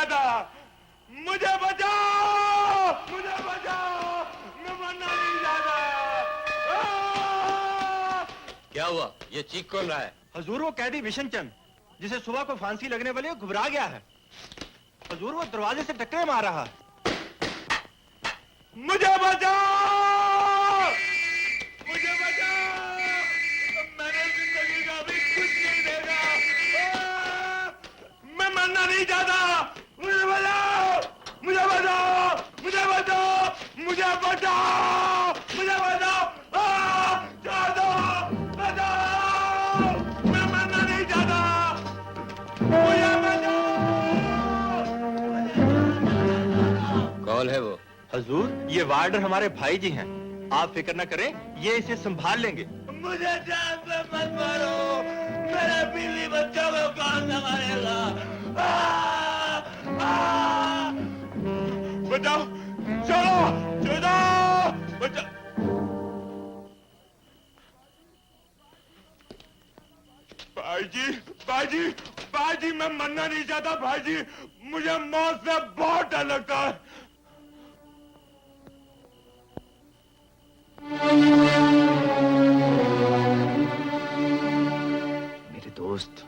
जाता। मुझे बचाओ, मुझे बचाओ, मैं मरना नहीं चाहता। क्या हुआ? ये चीख कौन रहा है? हजूर, वो कैदी विशन चंद, जिसे सुबह को फांसी लगने वाली है, घबरा गया है। हजूर, वो दरवाजे से टक्कर मार रहा है। मुझे बचाओ, मुझे बचाओ, मैंने जिंदगी का भी कुछ नहीं देखा। मैं मरना नहीं चाहता। मुझे बचाओ, मुझे बचाओ, मुझे बचाओ, मुझे बचाओ, मुझे बचाओ, छोड़ दो, बचाओ, मैं मरना नहीं चाहता। मुझे बचाओ। कौन है वो? हजूर, ये वार्डर हमारे भाई जी हैं। आप फिक्र न करें, ये इसे संभाल लेंगे। मुझे जान से मत मारो, मेरे बीवी बच्चों को कौन संभालेगा? बचाओ, चलो, चलो, बचाओ। भाईजी, भाईजी, भाईजी, मैं मरना नहीं चाहता भाईजी। मुझे मौत से बहुत डर लगता है। मेरे दोस्त,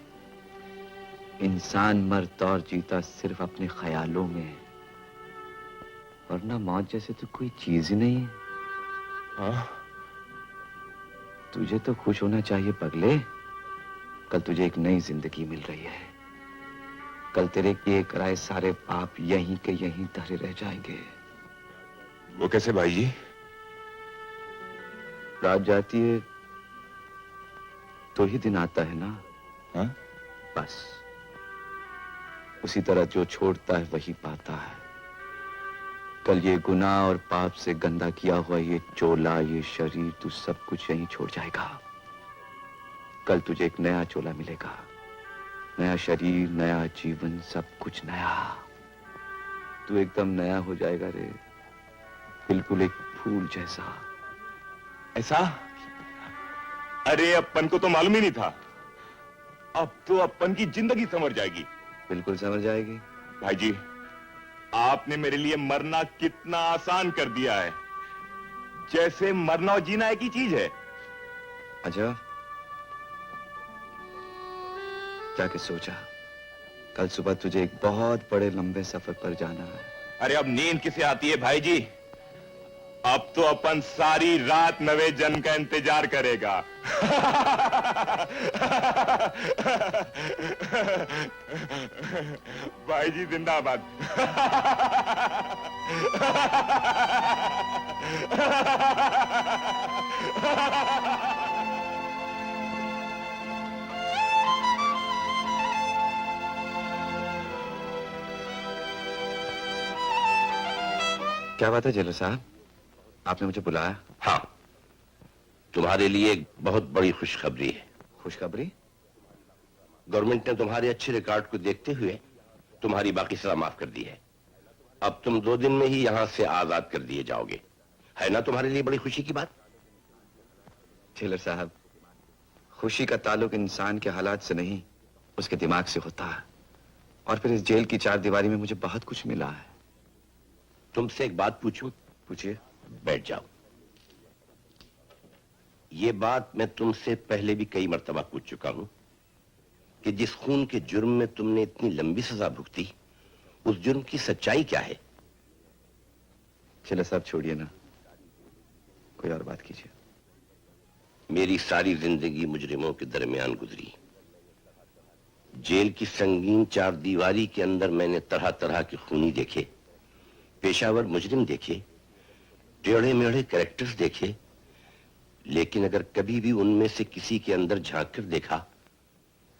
इंसान मरता और जीता सिर्फ अपने ख्यालों में है, वरना मौत जैसे तो कोई चीज ही नहीं है। हाँ? तुझे तो खुश होना चाहिए पगले। कल तुझे एक नई जिंदगी मिल रही है। कल तेरे किए कराए सारे पाप यहीं के यहीं धरे रह जाएंगे। वो कैसे भाईजी? रात जाती है तो ही दिन आता है ना। हाँ? बस उसी तरह जो छोड़ता है वही पाता है। कल ये गुनाह और पाप से गंदा किया हुआ ये चोला, ये शरीर, तू सब कुछ यहीं छोड़ जाएगा। कल तुझे एक नया चोला मिलेगा, नया शरीर, नया जीवन, सब कुछ नया। तू एकदम नया हो जाएगा रे, बिल्कुल एक फूल जैसा। ऐसा? अरे अपन को तो मालूम ही नहीं था। अब तो अपन की जिंदगी संवर जाएगी। बिल्कुल समझ जाएगी। भाईजी, आपने मेरे लिए मरना कितना आसान कर दिया है, जैसे मरना और जीना एक ही चीज है। अच्छा, जाके सोचा, कल सुबह तुझे एक बहुत बड़े लंबे सफर पर जाना है। अरे अब नींद किसे आती है भाईजी? अब तो अपन सारी रात नवे जन्म का इंतजार करेगा। भाईजी जिंदाबाद। क्या बात है जेलर साहब, आपने मुझे बुलाया? हाँ, तुम्हारे लिए एक बहुत बड़ी खुशखबरी है। खुशखबरी? गवर्नमेंट ने तुम्हारे अच्छे रिकॉर्ड को देखते हुए तुम्हारी बाकी सजा माफ कर दी है। अब तुम 2 दिन में ही यहां से आजाद कर दिए जाओगे। है ना तुम्हारे लिए बड़ी खुशी की बात? जेलर साहब, खुशी का ताल्लुक इंसान के हालात से नहीं, उसके दिमाग से होता है। और फिर इस जेल की 4 दीवारी में मुझे बहुत कुछ मिला है। तुमसे एक बात पूछूं? पूछिए। बैठ जाओ। ये बात मैं तुमसे पहले भी कई मर्तबा पूछ चुका हूं कि जिस खून के जुर्म में तुमने इतनी लंबी सजा भुगती, उस जुर्म की सच्चाई क्या है? चलो साहब छोड़िए ना, कोई और बात कीजिए। मेरी सारी जिंदगी मुजरिमों के दरमियान गुजरी। जेल की संगीन 4 दीवारी के अंदर मैंने तरह तरह के खूनी देखे, पेशावर मुजरिम देखे, टेढ़े मेढ़े कैरेक्टर्स देखे, लेकिन अगर कभी भी उनमें से किसी के अंदर झांक कर देखा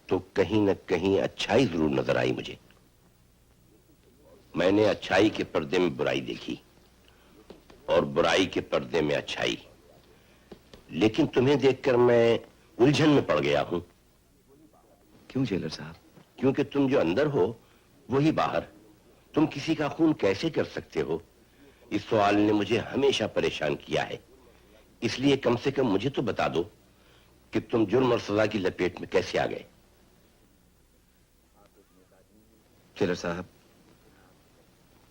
तो कहीं न कहीं अच्छाई जरूर नजर आई मुझे। मैंने अच्छाई के पर्दे में बुराई देखी और बुराई के पर्दे में अच्छाई। लेकिन तुम्हें देखकर मैं उलझन में पड़ गया हूं। क्यों जेलर साहब? क्योंकि तुम जो अंदर हो वही बाहर। तुम किसी का खून कैसे कर सकते हो? इस सवाल ने मुझे हमेशा परेशान किया है। इसलिए कम से कम मुझे तो बता दो कि तुम जुर्म और सजा की लपेट में कैसे आ गए। जेलर साहब,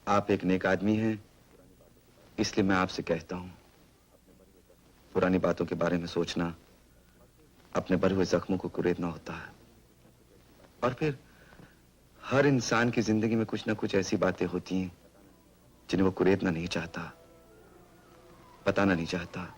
आप एक नेक आदमी हैं, इसलिए मैं आपसे कहता हूं, पुरानी बातों के बारे में सोचना अपने भरे हुए जख्मों को कुरेदना होता है। और फिर हर इंसान की जिंदगी में कुछ ना कुछ ऐसी बातें होती हैं जिन्हें वो कुरेदना नहीं चाहता, बताना नहीं चाहता।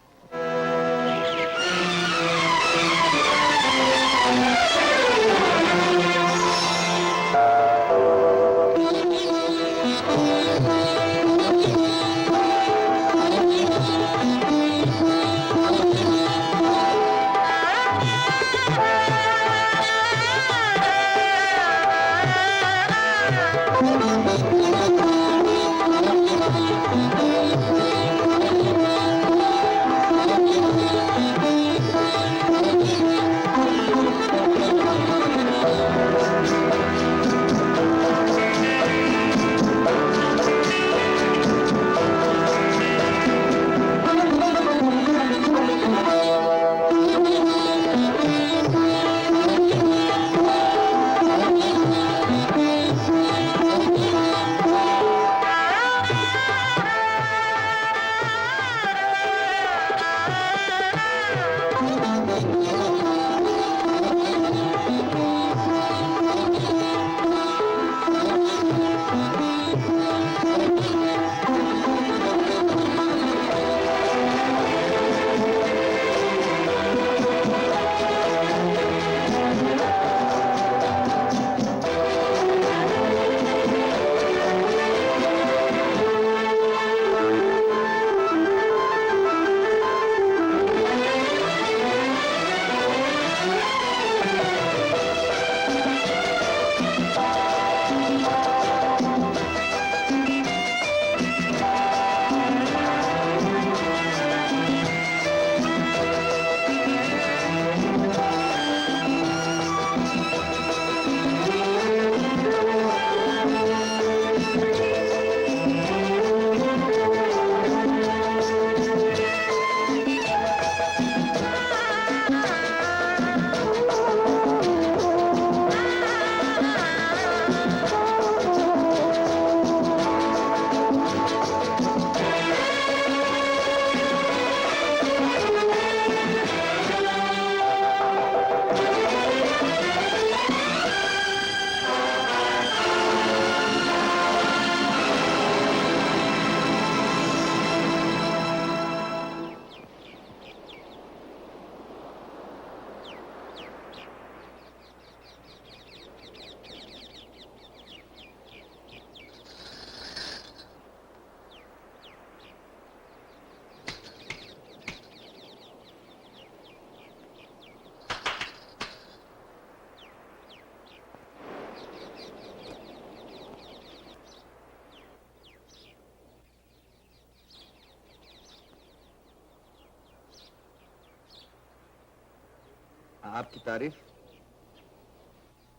आपकी तारीफ।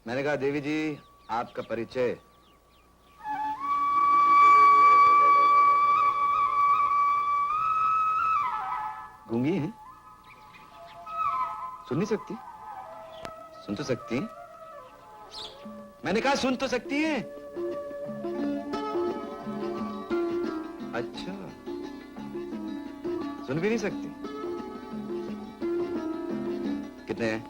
मैंने कहा देवी जी आपका परिचय। गूंगी हैं? सुन नहीं सकती? सुन तो सकती हैं? मैंने कहा सुन तो सकती हैं? अच्छा, सुन भी नहीं सकती? कितने हैं?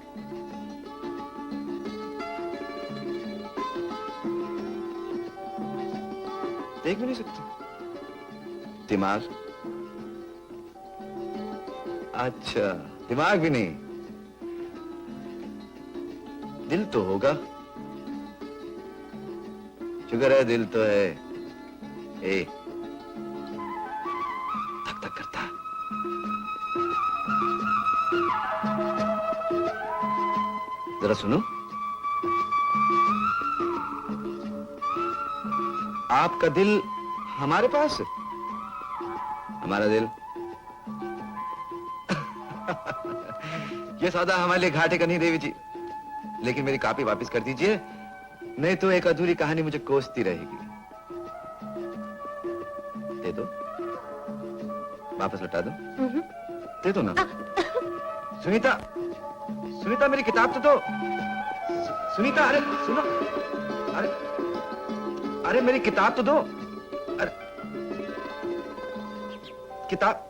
देख भी नहीं सकती? दिमाग? अच्छा, दिमाग भी नहीं, दिल तो होगा। शुक्र है दिल तो है। ए, धक धक करता। जरा सुनो, आपका दिल हमारे पास है, हमारा दिल ये सौदा हमारे लिए घाटे का नहीं देवी जी, लेकिन मेरी कॉपी वापस कर दीजिए, नहीं तो एक अधूरी कहानी मुझे कोसती रहेगी। दे दो, वापस लौटा दो। दे दो ना। सुनीता, सुनीता मेरी किताब तो दो। सुनीता, अरे सुनो, अरे अरे मेरी किताब तो दो। किताब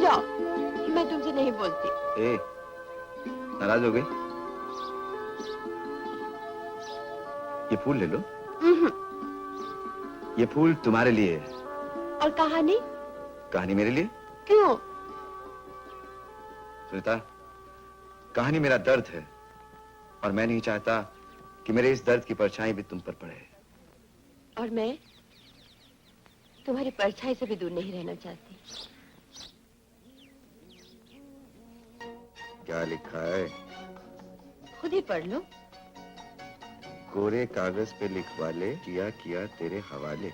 जाओ, मैं तुमसे नहीं बोलती। ए, नाराज हो गई? ये फूल ले लो। ये फूल तुम्हारे लिए है। और कहानी? कहानी मेरे लिए? क्यों? सुनीता, कहानी मेरा दर्द है और मैं नहीं चाहता कि मेरे इस दर्द की परछाई भी तुम पर पड़े। और मैं तुम्हारी परछाई से भी दूर नहीं रहना चाहती। क्या लिखा है? खुद ही पढ़ लो। कोरे कागज पे लिखवा ले, किया किया तेरे हवाले।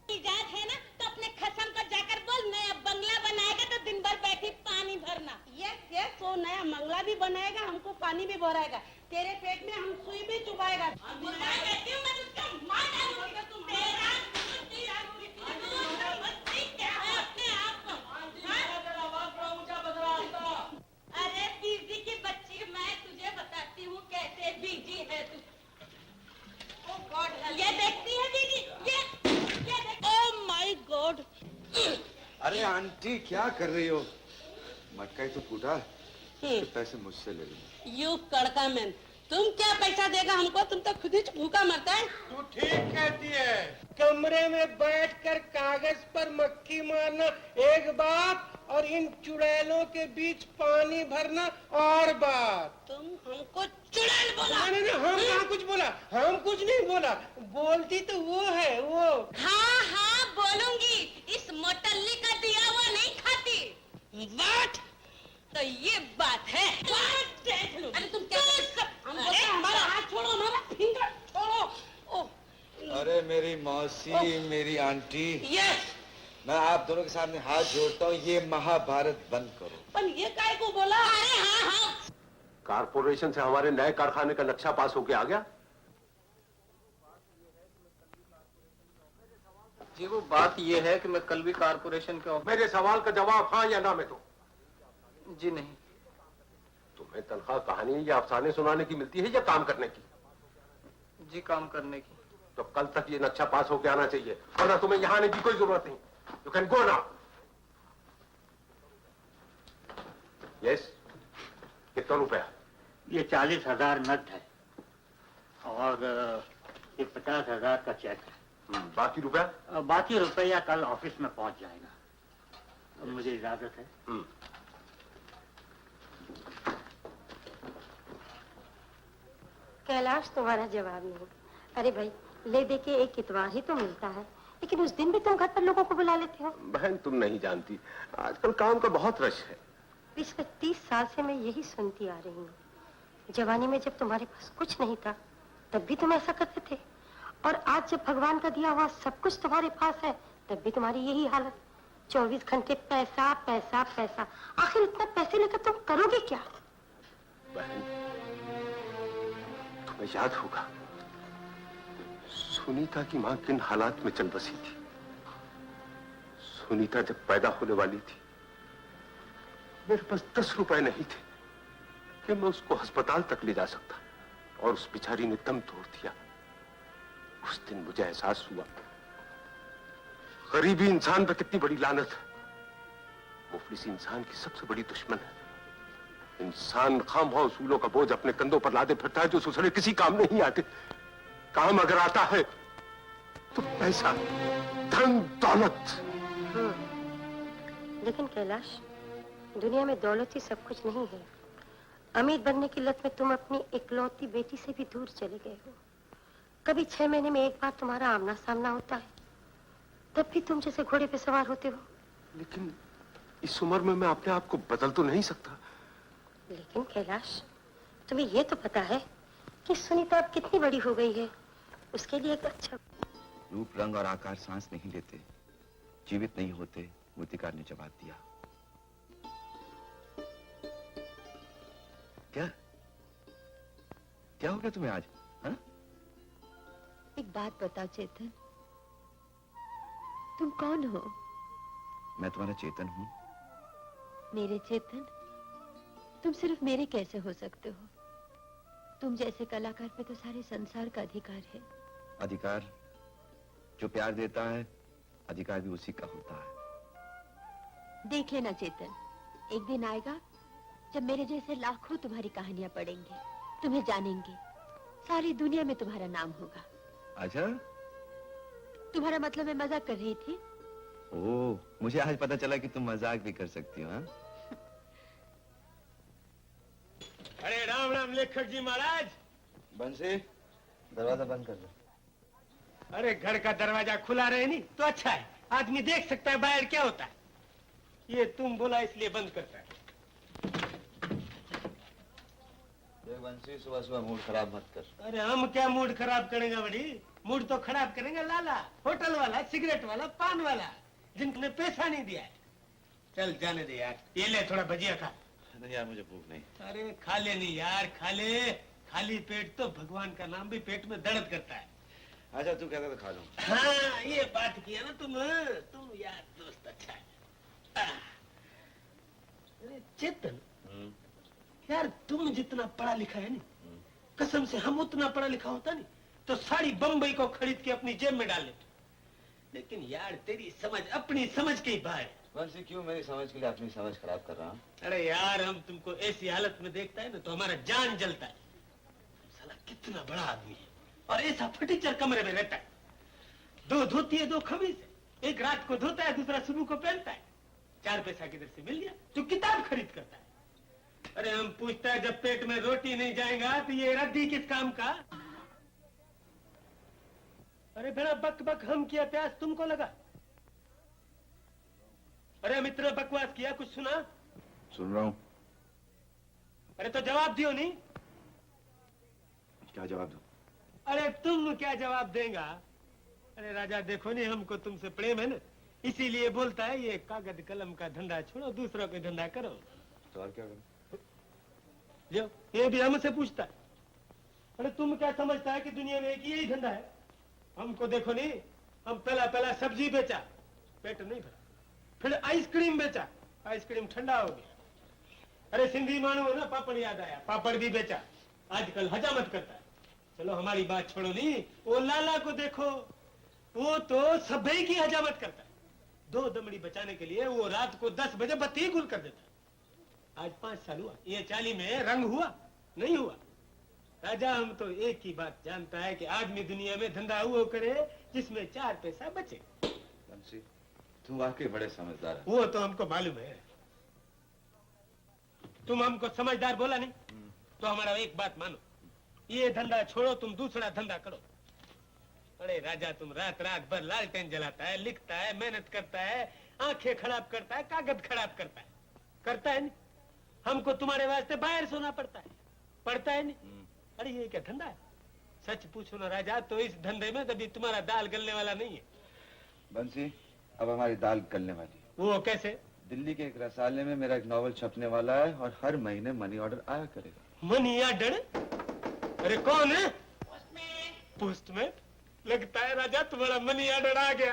इजाजत है ना तो अपने खसम को जाकर बोल, नया बंगला बनाएगा तो दिन भर बैठी पानी भरना। यस यस, वो नया बंगला भी बनाएगा, हमको पानी भी भराएगा, तेरे पेट में हम सुई भी चुभाएगा। मैं कहती हूँ मैं तुझको मार डालूंगी, तुम तेरा क्या है अपने आप को? अरे बीजी की बच्ची, मैं तुझे बताती हूँ कैसे बीजी है तू। ये देखती है दीदी, ये देख। Oh my God. अरे आंटी क्या कर रही हो? मटका ही तो फूटा, पैसे मुझसे ले लो। यू कड़का मैन, तुम क्या पैसा देगा हमको? तुम तो खुद ही भूखा मरता है। तू ठीक कहती है। कमरे में बैठकर कागज पर मक्खी मारना एक बात, और इन चुड़ैलों के बीच पानी भरना और बात। तुम हमको चुड़ैल बोला? नहीं नहीं, हम कहाँ कुछ बोला, हम कुछ नहीं बोला, बोलती तो वो है वो। हाँ हाँ बोलूंगी, इस मोटल्ली का दिया हुआ नहीं खाती। What? तो ये बात है। अरे तुम क्या हमको तो हमारा हाथ छोड़ो, हमारा फिंगर छोड़ो। ओह अरे मेरी मौसी, मेरी आंटी, यस, मैं आप दोनों के सामने हाथ जोड़ता हूँ, ये महाभारत बंद करो। पर ये काय को बोला? अरे हाँ हाँ, कारपोरेशन से हमारे नए कारखाने का नक्शा पास होके आ गया। जी वो बात ये है कि मैं कल भी कारपोरेशन के ऑफिस। मेरे सवाल का जवाब हाँ या ना में दो। जी नहीं। तुम्हें तनख्वाह कहानी या अफसाने सुनाने की मिलती है या काम करने की? जी काम करने की। तो कल तक ये नक्शा पास होके आना चाहिए, वरना तुम्हें यहाँ आने की कोई जरूरत नहीं। You can go now. Yes, कितना रुपया? ये 40,000 नकद है और ये 50,000 का चेक है। बाकी रुपया? बाकी रुपया कल ऑफिस में पहुंच जाएगा। मुझे इजाजत है। कैलाश तुम्हारा जवाब नहीं। अरे भाई, ले दे के एक इतवार ही तो मिलता है, लेकिन उस दिन भी तुम घर पर लोगों को बुला लेते हो। बहन तुम नहीं जानती, आजकल काम का बहुत रश है। पिछले 30 साल से मैं यही सुनती आ रही हूँ। जवानी में जब तुम्हारे पास कुछ नहीं था तब भी तुम ऐसा करते थे, और आज जब भगवान का दिया हुआ सब कुछ तुम्हारे पास है तब भी तुम्हारी यही हालत। 24 घंटे पैसा पैसा पैसा। आखिर इतना पैसे लेकर तुम करोगे क्या? बहन तुम्हें याद होगा सुनीता की मां किन हालात में चल बसी थी। सुनीता जब पैदा होने वाली थी मेरे पास 10 रुपए नहीं थे कि मैं उसको अस्पताल तक ले जा सकता, और उस बेचारी ने दम तोड़ दिया। उस दिन मुझे एहसास हुआ गरीबी इंसान पर कितनी बड़ी लानत है। मुफलिस इंसान की सबसे बड़ी दुश्मन है। इंसान खामखा उसूलों का बोझ अपने कंधों पर लादे फिरता है जो सुसड़े किसी काम नहीं आते। काम अगर आता है तो पैसा, धन, दौलत। लेकिन कैलाश, दुनिया में दौलत ही सब कुछ नहीं है। अमीर बनने की लत में तुम अपनी इकलौती बेटी से भी दूर चले गए हो। कभी 6 महीने में एक बार तुम्हारा आमना सामना होता है, तब भी तुम जैसे घोड़े पे सवार होते हो। लेकिन इस उम्र में मैं अपने आप को बदल तो नहीं सकता। लेकिन कैलाश, तुम्हें ये तो पता है कि सुनीता अब कितनी बड़ी हो गई है। उसके लिए एक अच्छा रूप, रंग और आकार सांस नहीं लेते, जीवित नहीं होते, मूर्तिकार ने जवाब दिया। क्या क्या हो गया तुम्हें आज? हा? एक बात बताओ चेतन, तुम कौन हो? मैं तुम्हारा चेतन हूँ। मेरे चेतन? तुम सिर्फ मेरे कैसे हो सकते हो? तुम जैसे कलाकार पे तो सारे संसार का अधिकार है, अधिकार जो प्यार देता है, अधिकार भी उसी का होता है। देख लेना चेतन, एक दिन आएगा जब मेरे जैसे लाखों तुम्हारी कहानियां पढ़ेंगे, तुम्हें जानेंगे, सारी दुनिया में तुम्हारा नाम होगा। अच्छा, तुम्हारा मतलब मैं मजाक कर रही थी। ओह, मुझे आज पता चला कि तुम मजाक भी कर सकती हो। हाँ? अरे राम राम लेखक जी महाराज। बंसी, दरवाजा बंद कर दो। अरे घर का दरवाजा खुला रहे नहीं तो अच्छा है, आदमी देख सकता है बाहर क्या होता है। ये तुम बोला इसलिए बंद करता है। बंसी, सुबह सुबह मूड खराब मत कर। अरे हम क्या मूड खराब करेंगे बड़ी, मूड तो खराब करेंगे लाला, होटल वाला, सिगरेट वाला, पान वाला, जिनने पैसा नहीं दिया है। चल जाने दे यार, ये ले थोड़ा भजिया खा। नहीं यार, मुझे भूख नहीं। अरे खा ले नहीं यार, खा ले। खाली पेट तो भगवान का नाम भी पेट में दर्द करता है। अच्छा तू कहता तो खा लूं। हाँ ये बात किया ना तुम यार दोस्त, अच्छा है। अरे चेतन, यार तुम जितना पढ़ा लिखा है नहीं, कसम से हम उतना पढ़ा लिखा होता नहीं तो सारी बम्बई को खरीद के अपनी जेब में डाल लेते। लेकिन यार तेरी समझ अपनी समझ के ही बाहर है। बंसी, क्यों मेरी समझ के लिए अपनी समझ खराब कर रहा हूँ? अरे यार हम तुमको ऐसी हालत में देखता है ना तो हमारा जान जलता है। साला कितना बड़ा आदमी है और ऐसा फटीचर कमरे में रहता है। 2 धोती है 2 खमीज है, एक रात को धोता है दूसरा सुबह को पहनता है। 4 पैसा किधर से मिल गया तो किताब खरीद करता है। अरे हम पूछता है जब पेट में रोटी नहीं जाएगा तो ये रद्दी किस काम का। अरे बेटा बक बक हम किया, प्यास तुमको लगा। अरे मित्र बकवास किया, कुछ सुना? सुन रहा हूँ। अरे तो जवाब दियो नहीं। क्या जवाब दूं? अरे तुम क्या जवाब देगा? अरे राजा देखो नहीं, हमको तुमसे प्रेम है ना, इसीलिए बोलता है ये कागज कलम का धंधा छोड़ो, दूसरों का धंधा करो। तो और क्या करूं? जो ये भी हमसे पूछता है। अरे तुम क्या समझता है कि दुनिया में एक यही धंधा है? हमको देखो नहीं, हम पहला सब्जी बेचा, पेट नहीं भरा, फिर आइसक्रीम बेचा, आइसक्रीम ठंडा हो गया। अरे सिंधी मानो है ना, पापड़ याद आया, पापड़ भी बेचा, आजकल हजामत करता है। चलो हमारी बात छोड़ो नहीं, वो लाला को देखो, वो तो सभी की हजामत करता है। 2 दमड़ी बचाने के लिए वो रात को 10 बजे बत्ती गुल कर देता है। आज 5 साल हुआ, ये 40 में रंग हुआ नहीं हुआ। राजा हम तो एक ही बात जानता है कि आदमी दुनिया में धंधा वो करे जिसमें 4 पैसा बचे। बंसी, तू वाकई बड़े समझदार है। वो तो हमको मालूम है। तुम हमको समझदार बोला नहीं तो हमारा एक बात मानो, ये धंधा छोड़ो, तुम दूसरा धंधा करो। अरे राजा तुम रात रात भर लालटेन जलाता है, लिखता है, मेहनत करता है, आंखें खराब करता है, कागज खराब करता है नहीं। हमको तुम्हारे वास्ते बाहर सोना पड़ता है, पड़ता है नहीं। अरे ये क्या धंधा है? सच पूछो ना राजा, तो इस धंधे में कभी तुम्हारा दाल गलने वाला नहीं है। बंसी, अब हमारी दाल गलने वाली। वो कैसे? दिल्ली के एक रसाले में मेरा एक नॉवल छपने वाला है और हर महीने मनी ऑर्डर आया करेगा। Money order? अरे कौन है? पोस्टमैन। लगता है राजा तुम्हारा मनी ऑर्डर आ गया।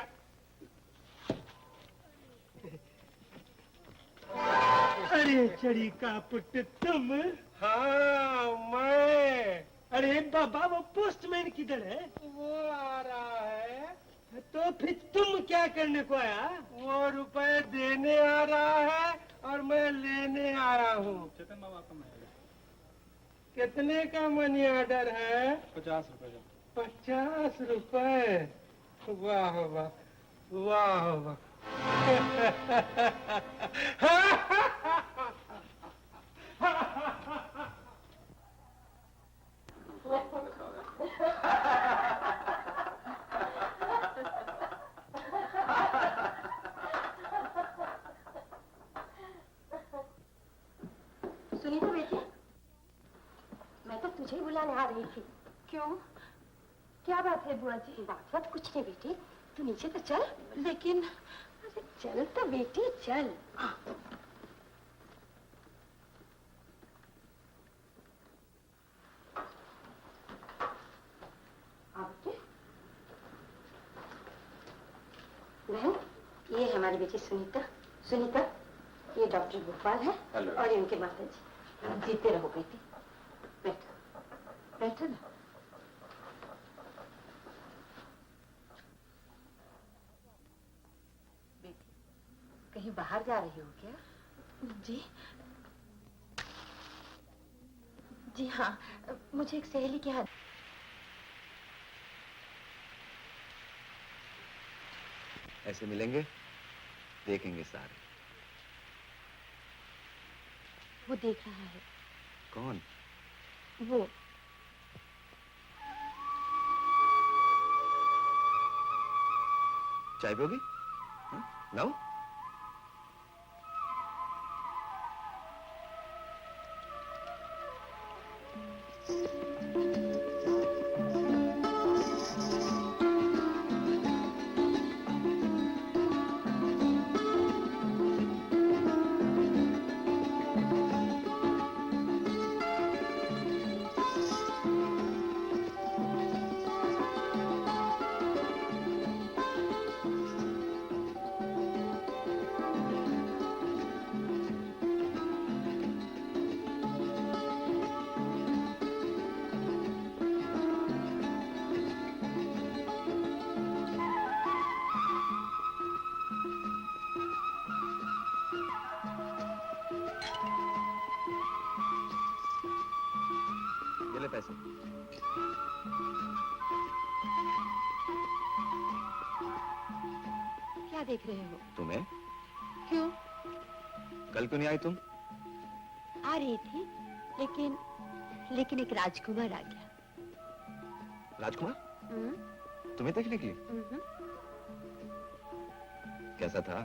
अरे चढ़ी का पुट तुम? हाँ मैं। अरे बाबा वो पोस्टमैन किधर है? वो आ रहा है। तो फिर तुम क्या करने को आया? वो रुपए देने आ रहा है और मैं लेने आ रहा हूँ। चेतन बाबा का कितने का मनी ऑर्डर है? 50 रुपए का। 50 रुपए? वाह वाह वाह वाह। सुनीता बेटी, मैं तो तुझे ही बुलाने आ रही थी। क्यों? क्या बात है बुआ जी? बात कुछ नहीं बेटी, तू नीचे तो चल। लेकिन अरे चल तो बेटी चल। बहन, ये है हमारी बेटी सुनीता। सुनीता, ये डॉक्टर गोपाल है। हेलो। और इनके माता जी। जीते रहो बेटी, बैठो बैठो ना। कहीं बाहर जा रही हो क्या? जी जी हाँ, मुझे एक सहेली के हाथ। ऐसे मिलेंगे, देखेंगे सारे। वो देख रहा है। कौन? वो चाय पियोगी? लाओ। ये ले पैसे। क्या देख रहे हो? तुम्हें? क्यों? कल क्यों नहीं आई तुम? आ रही थी, लेकिन एक राजकुमार आ गया। राजकुमार? तुम्हें देखने के लिए? कैसा था?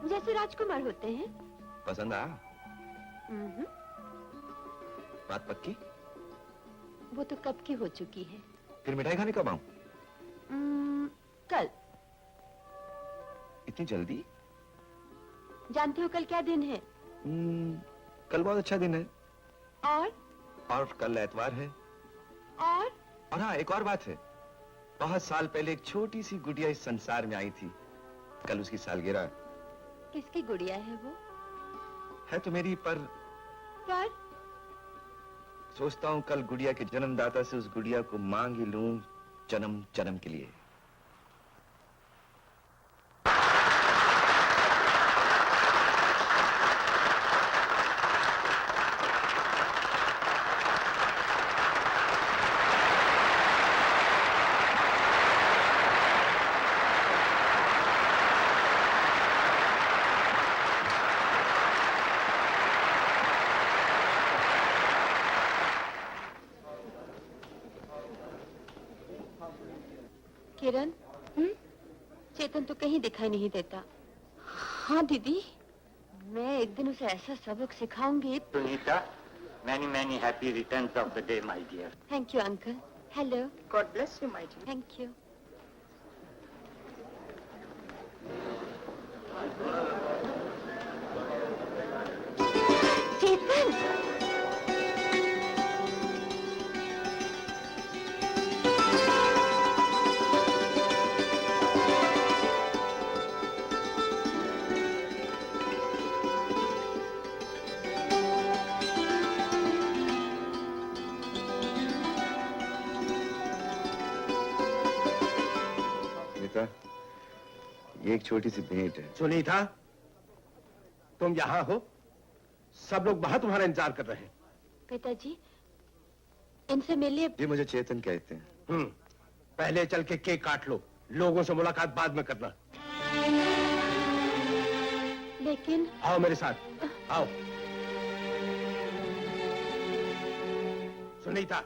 जैसे राजकुमार होते हैं। पसंद आया? बात पक्की? वो तो कब की हो चुकी है। फिर मिठाई खाने कब आऊं? कल। इतनी जल्दी? जानते हो कल क्या दिन है? कल बहुत अच्छा दिन है। और कल एतवार है। और हाँ, एक और बात है। बहुत साल पहले एक छोटी सी गुड़िया इस संसार में आई थी। कल उसकी सालगिरह। किसकी गुड़िया है वो? है तो मेरी, पर सोचता हूँ कल गुड़िया के जन्मदाता से उस गुड़िया को मांग ही लूं, जन्म जन्म के लिए। किरण, चेतन तो कहीं दिखाई नहीं देता। हाँ दीदी। मैं एक दिन उसे ऐसा सबक सिखाऊंगी। Sunita, many happy returns of the day, my dear. Thank you uncle. Hello. God bless you, my dear. Thank you. Chetan, ये एक छोटी सी भेंट है। सुनीता, तुम यहाँ हो? सब लोग बाहर तुम्हारा इंतजार कर रहे हैं। पिताजी, इनसे मिलिए। जी, मुझे चेतन कहते हैं। पहले चल के केक काट लो, लोगों से मुलाकात बाद में करना। लेकिन आओ मेरे साथ, आओ। सुनीता,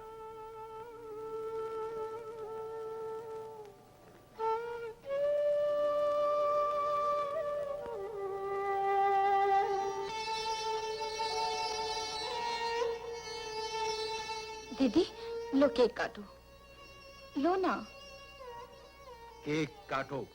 दीदी, लो केक काटो। लो ना। केक काटो।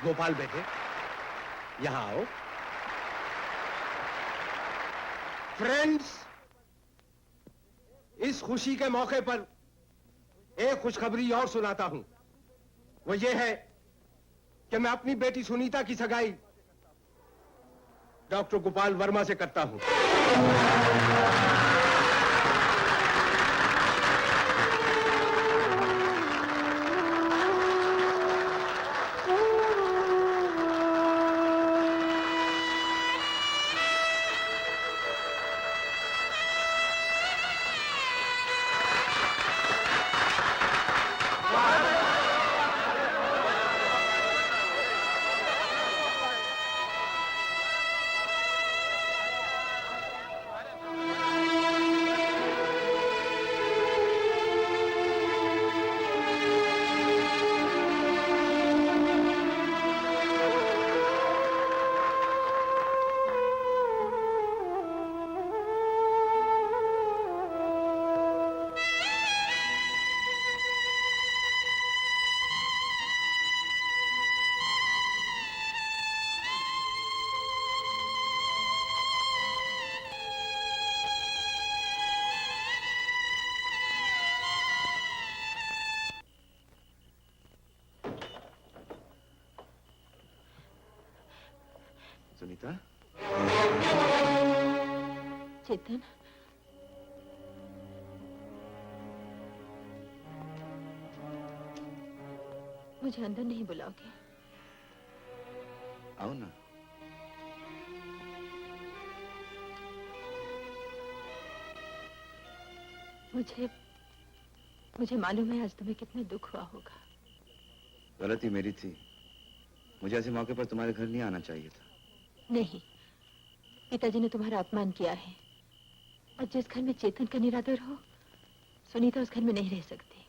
गोपाल बेटे, यहां आओ। फ्रेंड्स, इस खुशी के मौके पर एक खुशखबरी और सुनाता हूं। वो ये है कि मैं अपनी बेटी सुनीता की सगाई डॉक्टर गोपाल वर्मा से करता हूं। सुनीता, चेतन, मुझे अंदर नहीं बुलाओगे? आओ ना। मुझे मालूम है आज तुम्हें कितना दुख हुआ होगा। गलती मेरी थी। मुझे ऐसे मौके पर तुम्हारे घर नहीं आना चाहिए था। नहीं, पिताजी ने तुम्हारा अपमान किया है, और जिस घर में चेतन का निरादर हो, सुनीता उस घर में नहीं रह सकती।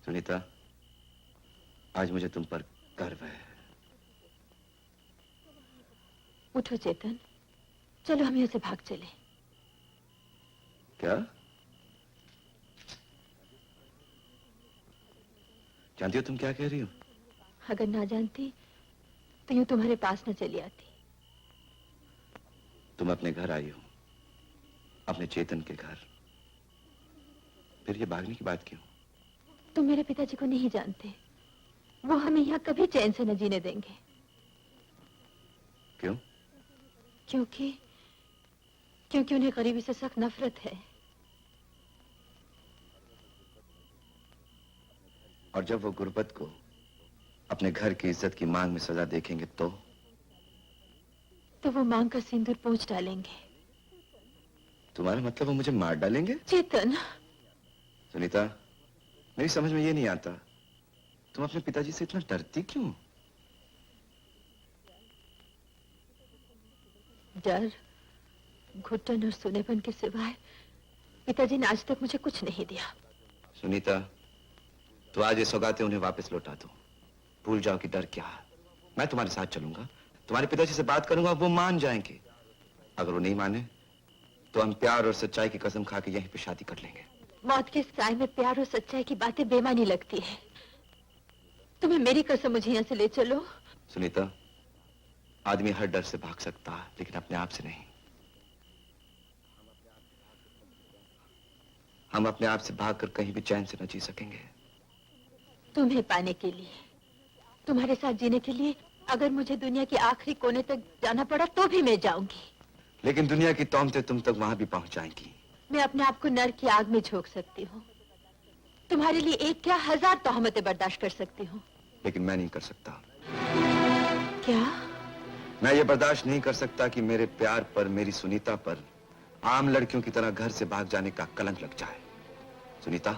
सुनीता, आज मुझे तुम पर गर्व है। उठो चेतन, चलो हम यहाँ से भाग चले। क्या? जानती हो तुम क्या कह रही हो? अगर ना जानती तो यूं तुम्हारे पास न चली आती। तुम अपने घर आई हो, अपने चेतन के घर, फिर ये भागने की बात क्यों? तुम मेरे पिताजी को नहीं जानते। वो हमें यहाँ कभी चैन से न जीने देंगे। क्यों? क्योंकि उन्हें गरीबी से सख्त नफरत है। और जब वो गुर्बत को अपने घर की इज्जत की मांग में सजा देखेंगे तो वो मांग का सिंदूर पोंछ डालेंगे। तुम्हारा मतलब वो मुझे मार डालेंगे? चेतन, सुनीता, मेरी समझ में ये नहीं आता, तुम अपने पिताजी से इतना डरती क्यों? डर, घुटन और सुनेपन के सिवाय पिताजी ने आज तक मुझे कुछ नहीं दिया। सुनीता, तो आज ये सौगातें उन्हें वापस लौटा दो। भूल जाओ कि डर क्या है। मैं तुम्हारे साथ चलूंगा, तुम्हारे पिताजी से बात करूंगा, वो मान जाएंगे। अगर वो नहीं माने तो हम प्यार और सच्चाई की कसम खा के यहीं पे शादी कर लेंगे। मौत के साय में प्यार और सच्चाई की बातें बेमानी लगती है। तुम्हें मेरी कसम, मुझे यहाँ से ले चलो। सुनीता, आदमी हर डर से भाग सकता है, लेकिन अपने आप से नहीं। हम अपने आप से भागकर कहीं भी चैन से न जी सकेंगे। तुम्हें पाने के लिए, तुम्हारे साथ जीने के लिए, अगर मुझे दुनिया के आखिरी कोने तक जाना पड़ा तो भी मैं जाऊंगी। लेकिन दुनिया की तौहमतें तुम तक वहां भी पहुंच जाएंगी। मैं अपने आप को नर्क की आग में झोंक सकती हूँ। तुम्हारे लिए एक क्या 1000 तोहमतें बर्दाश्त कर सकती हूँ, लेकिन मैं नहीं कर सकता। क्या? मैं ये बर्दाश्त नहीं कर सकता कि मेरे प्यार पर, मेरी सुनीता पर आम लड़कियों की तरह घर से भाग जाने का कलंक लग जाए। सुनीता,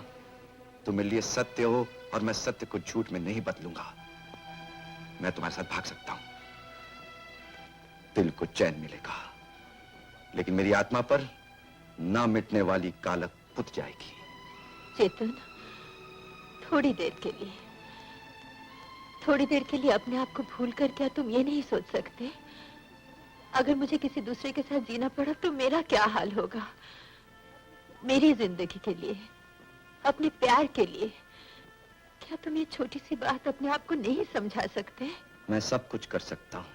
तुम मेरे लिए सत्य हो और मैं सत्य को झूठ में नहीं बदलूंगा। मैं तुम्हारे साथ भाग सकता हूं, दिल को चैन मिलेगा, लेकिन मेरी आत्मा पर ना मिटने वाली कालक पुत जाएगी। चेतन, थोड़ी देर के लिए अपने आप को भूल कर क्या तुम ये नहीं सोच सकते अगर मुझे किसी दूसरे के साथ जीना पड़ा तो मेरा क्या हाल होगा? मेरी जिंदगी के लिए, अपने प्यार के लिए, क्या तुम ये छोटी सी बात अपने आप को नहीं समझा सकते? मैं सब कुछ कर सकता हूँ,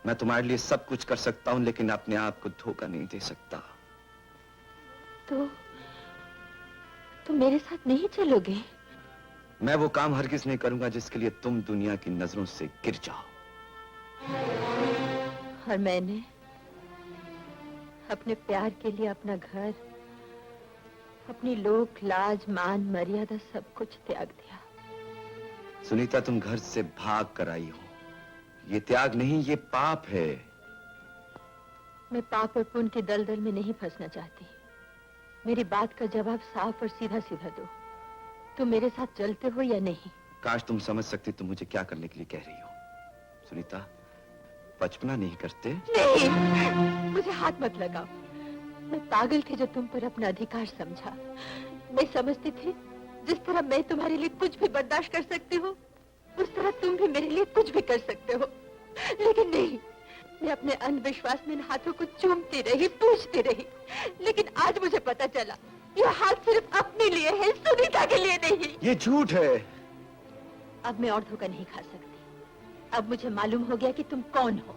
मैं तुम्हारे लिए सब कुछ कर सकता हूँ, लेकिन अपने आप को धोखा नहीं दे सकता। तो तुम मेरे साथ नहीं चलोगे? मैं वो काम हरगिज नहीं करूंगा जिसके लिए तुम दुनिया की नजरों से गिर जाओ। और मैंने अपने प्यार के लिए अपना घर, अपनी लोक लाज मान मर्यादा सब कुछ त्याग दिया। सुनीता, तुम घर से भाग कर आई हो। ये त्याग नहीं, ये पाप है। मैं पाप और पुण्य के दलदल में नहीं फंसना चाहती। मेरी बात का जवाब साफ और सीधा सीधा दो। तुम मेरे साथ चलते हो या नहीं? काश तुम समझ सकती तुम मुझे क्या करने के लिए कह रही हो। सुनीता, बचपना नहीं करते? नहीं, मुझे हाथ मत लगाओ। मैं पागल थी जो तुम पर अपना अधिकार समझा। मैं समझती थी जिस तरह मैं तुम्हारे लिए कुछ भी बर्दाश्त कर सकती हूँ, उस तरह तुम भी मेरे लिए कुछ भी कर सकते हो। लेकिन नहीं, मैं अपने अंधविश्वास में इन हाथों को चूमती रही, पूछती रही। लेकिन आज मुझे पता चला ये हाथ सिर्फ अपने लिए है, सुनीता के लिए नहीं। ये झूठ है। अब मैं और धोखा नहीं खा सकती। अब मुझे मालूम हो गया कि तुम कौन हो।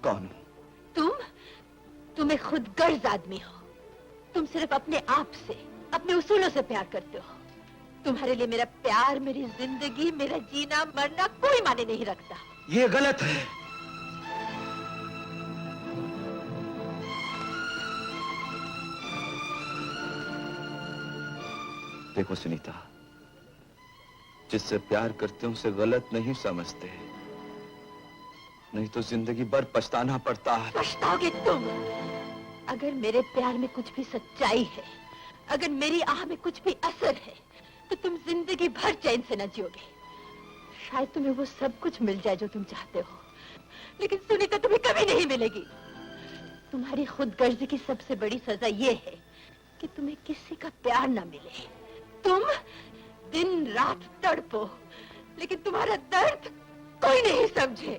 कौन हो? तुम एक खुदगर्ज आदमी हो। तुम सिर्फ अपने आप से, अपने उसूलों से प्यार करते हो। तुम्हारे लिए मेरा प्यार, मेरी जिंदगी, मेरा जीना मरना कोई माने नहीं रखता। ये गलत है। देखो सुनीता, जिससे प्यार करते हैं उसे गलत नहीं समझते, नहीं तो जिंदगी भर पछताना पड़ता है। पछताओगे तुम। अगर मेरे प्यार में कुछ भी सच्चाई है, अगर मेरी आह में कुछ भी असर है, तो तुम जिंदगी भर चैन से न जियोगे। शायद तुम्हें वो सब कुछ मिल जाए जो तुम चाहते हो, लेकिन सुनीता तुम्हें कभी नहीं मिलेगी। तुम्हारी खुदगर्जी की सबसे बड़ी सजा ये है कि तुम्हें किसी का प्यार न मिले। तुम दिन रात तड़पो, लेकिन तुम्हारा दर्द कोई नहीं समझे।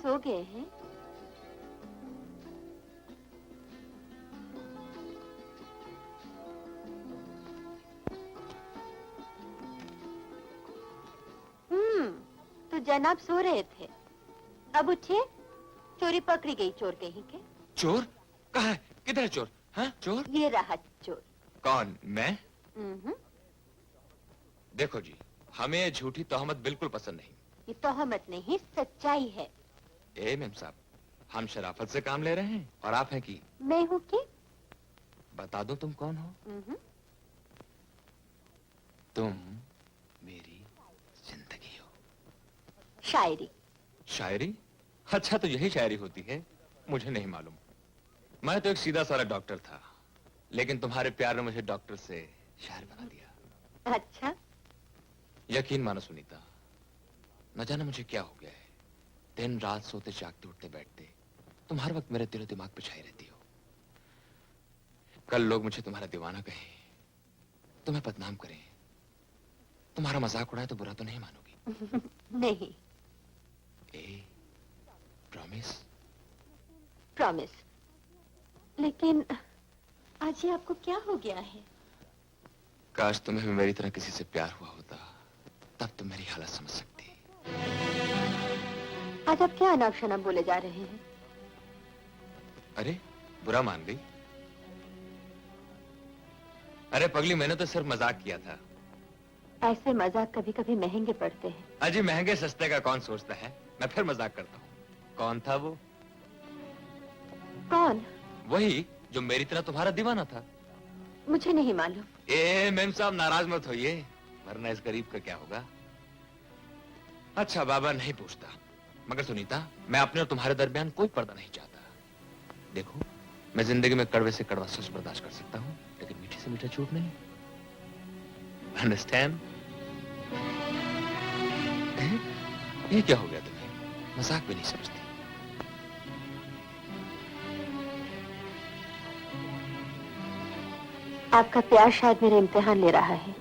सो गए हैं? तो जनाब सो रहे थे, अब उठिए। चोरी पकड़ी गई चोर कहीं के। चोर? कहाँ है? किधर है चोर? हाँ, चोर? ये रहा चोर। कौन? मैं? देखो जी, हमें ये झूठी तोहमत बिल्कुल पसंद नहीं। ये तोहमत नहीं, सच्चाई है। ए मेम साहब, हम शराफत से काम ले रहे हैं और आप हैं की? मैं हूँ कि? बता दो तुम कौन हो? तुम मेरी जिंदगी हो। शायरी। शायरी? अच्छा, तो यही शायरी होती है? मुझे नहीं मालूम। मैं तो एक सीधा सारा डॉक्टर था, लेकिन तुम्हारे प्यार ने मुझे डॉक्टर से शायर बना दिया। अच्छा? यकीन मानो सुनीता, न जाने मुझे क्या हो गया है। दिन रात सोते जागते उठते बैठते तुम हर वक्त मेरे दिलो दिमाग पे छाई रहती हो। कल लोग मुझे तुम्हारा दीवाना कहें, तुम्हें बदनाम करें, तुम्हारा मजाक उड़ाए तो बुरा तो नहीं मानोगी? नहीं। प्रॉमिस? प्रॉमिस। लेकिन आज ये आपको क्या हो गया है? काश तुम्हें भी मेरी तरह किसी से प्यार हुआ होता, तब तुम मेरी हालत समझ सकती। आज आप क्या अनाप शनाप बोले जा रहे हैं? अरे, बुरा मान गई? अरे पगली, मैंने तो सिर्फ मजाक किया था। ऐसे मजाक कभी कभी महंगे पड़ते हैं। अजी महंगे सस्ते का कौन सोचता है? मैं फिर मजाक करता हूँ। कौन था वो? कौन? वही जो मेरी तरह तुम्हारा दीवाना था। मुझे नहीं मालूम। मेम साहब नाराज मत होइए, वरना इस गरीब का क्या होगा। अच्छा बाबा नहीं पूछता, मगर सुनीता, मैं अपने और तुम्हारे दरमियान कोई पर्दा नहीं चाहता। देखो, मैं जिंदगी में कड़वे से कड़वा सच बर्दाश्त कर सकता हूँ, लेकिन मीठे से मीठा झूठ नहीं। अंडरस्टैंड? ये क्या हो गया तुम्हें? मजाक भी नहीं समझती। आपका प्यार शायद मेरा इम्तिहान ले रहा है।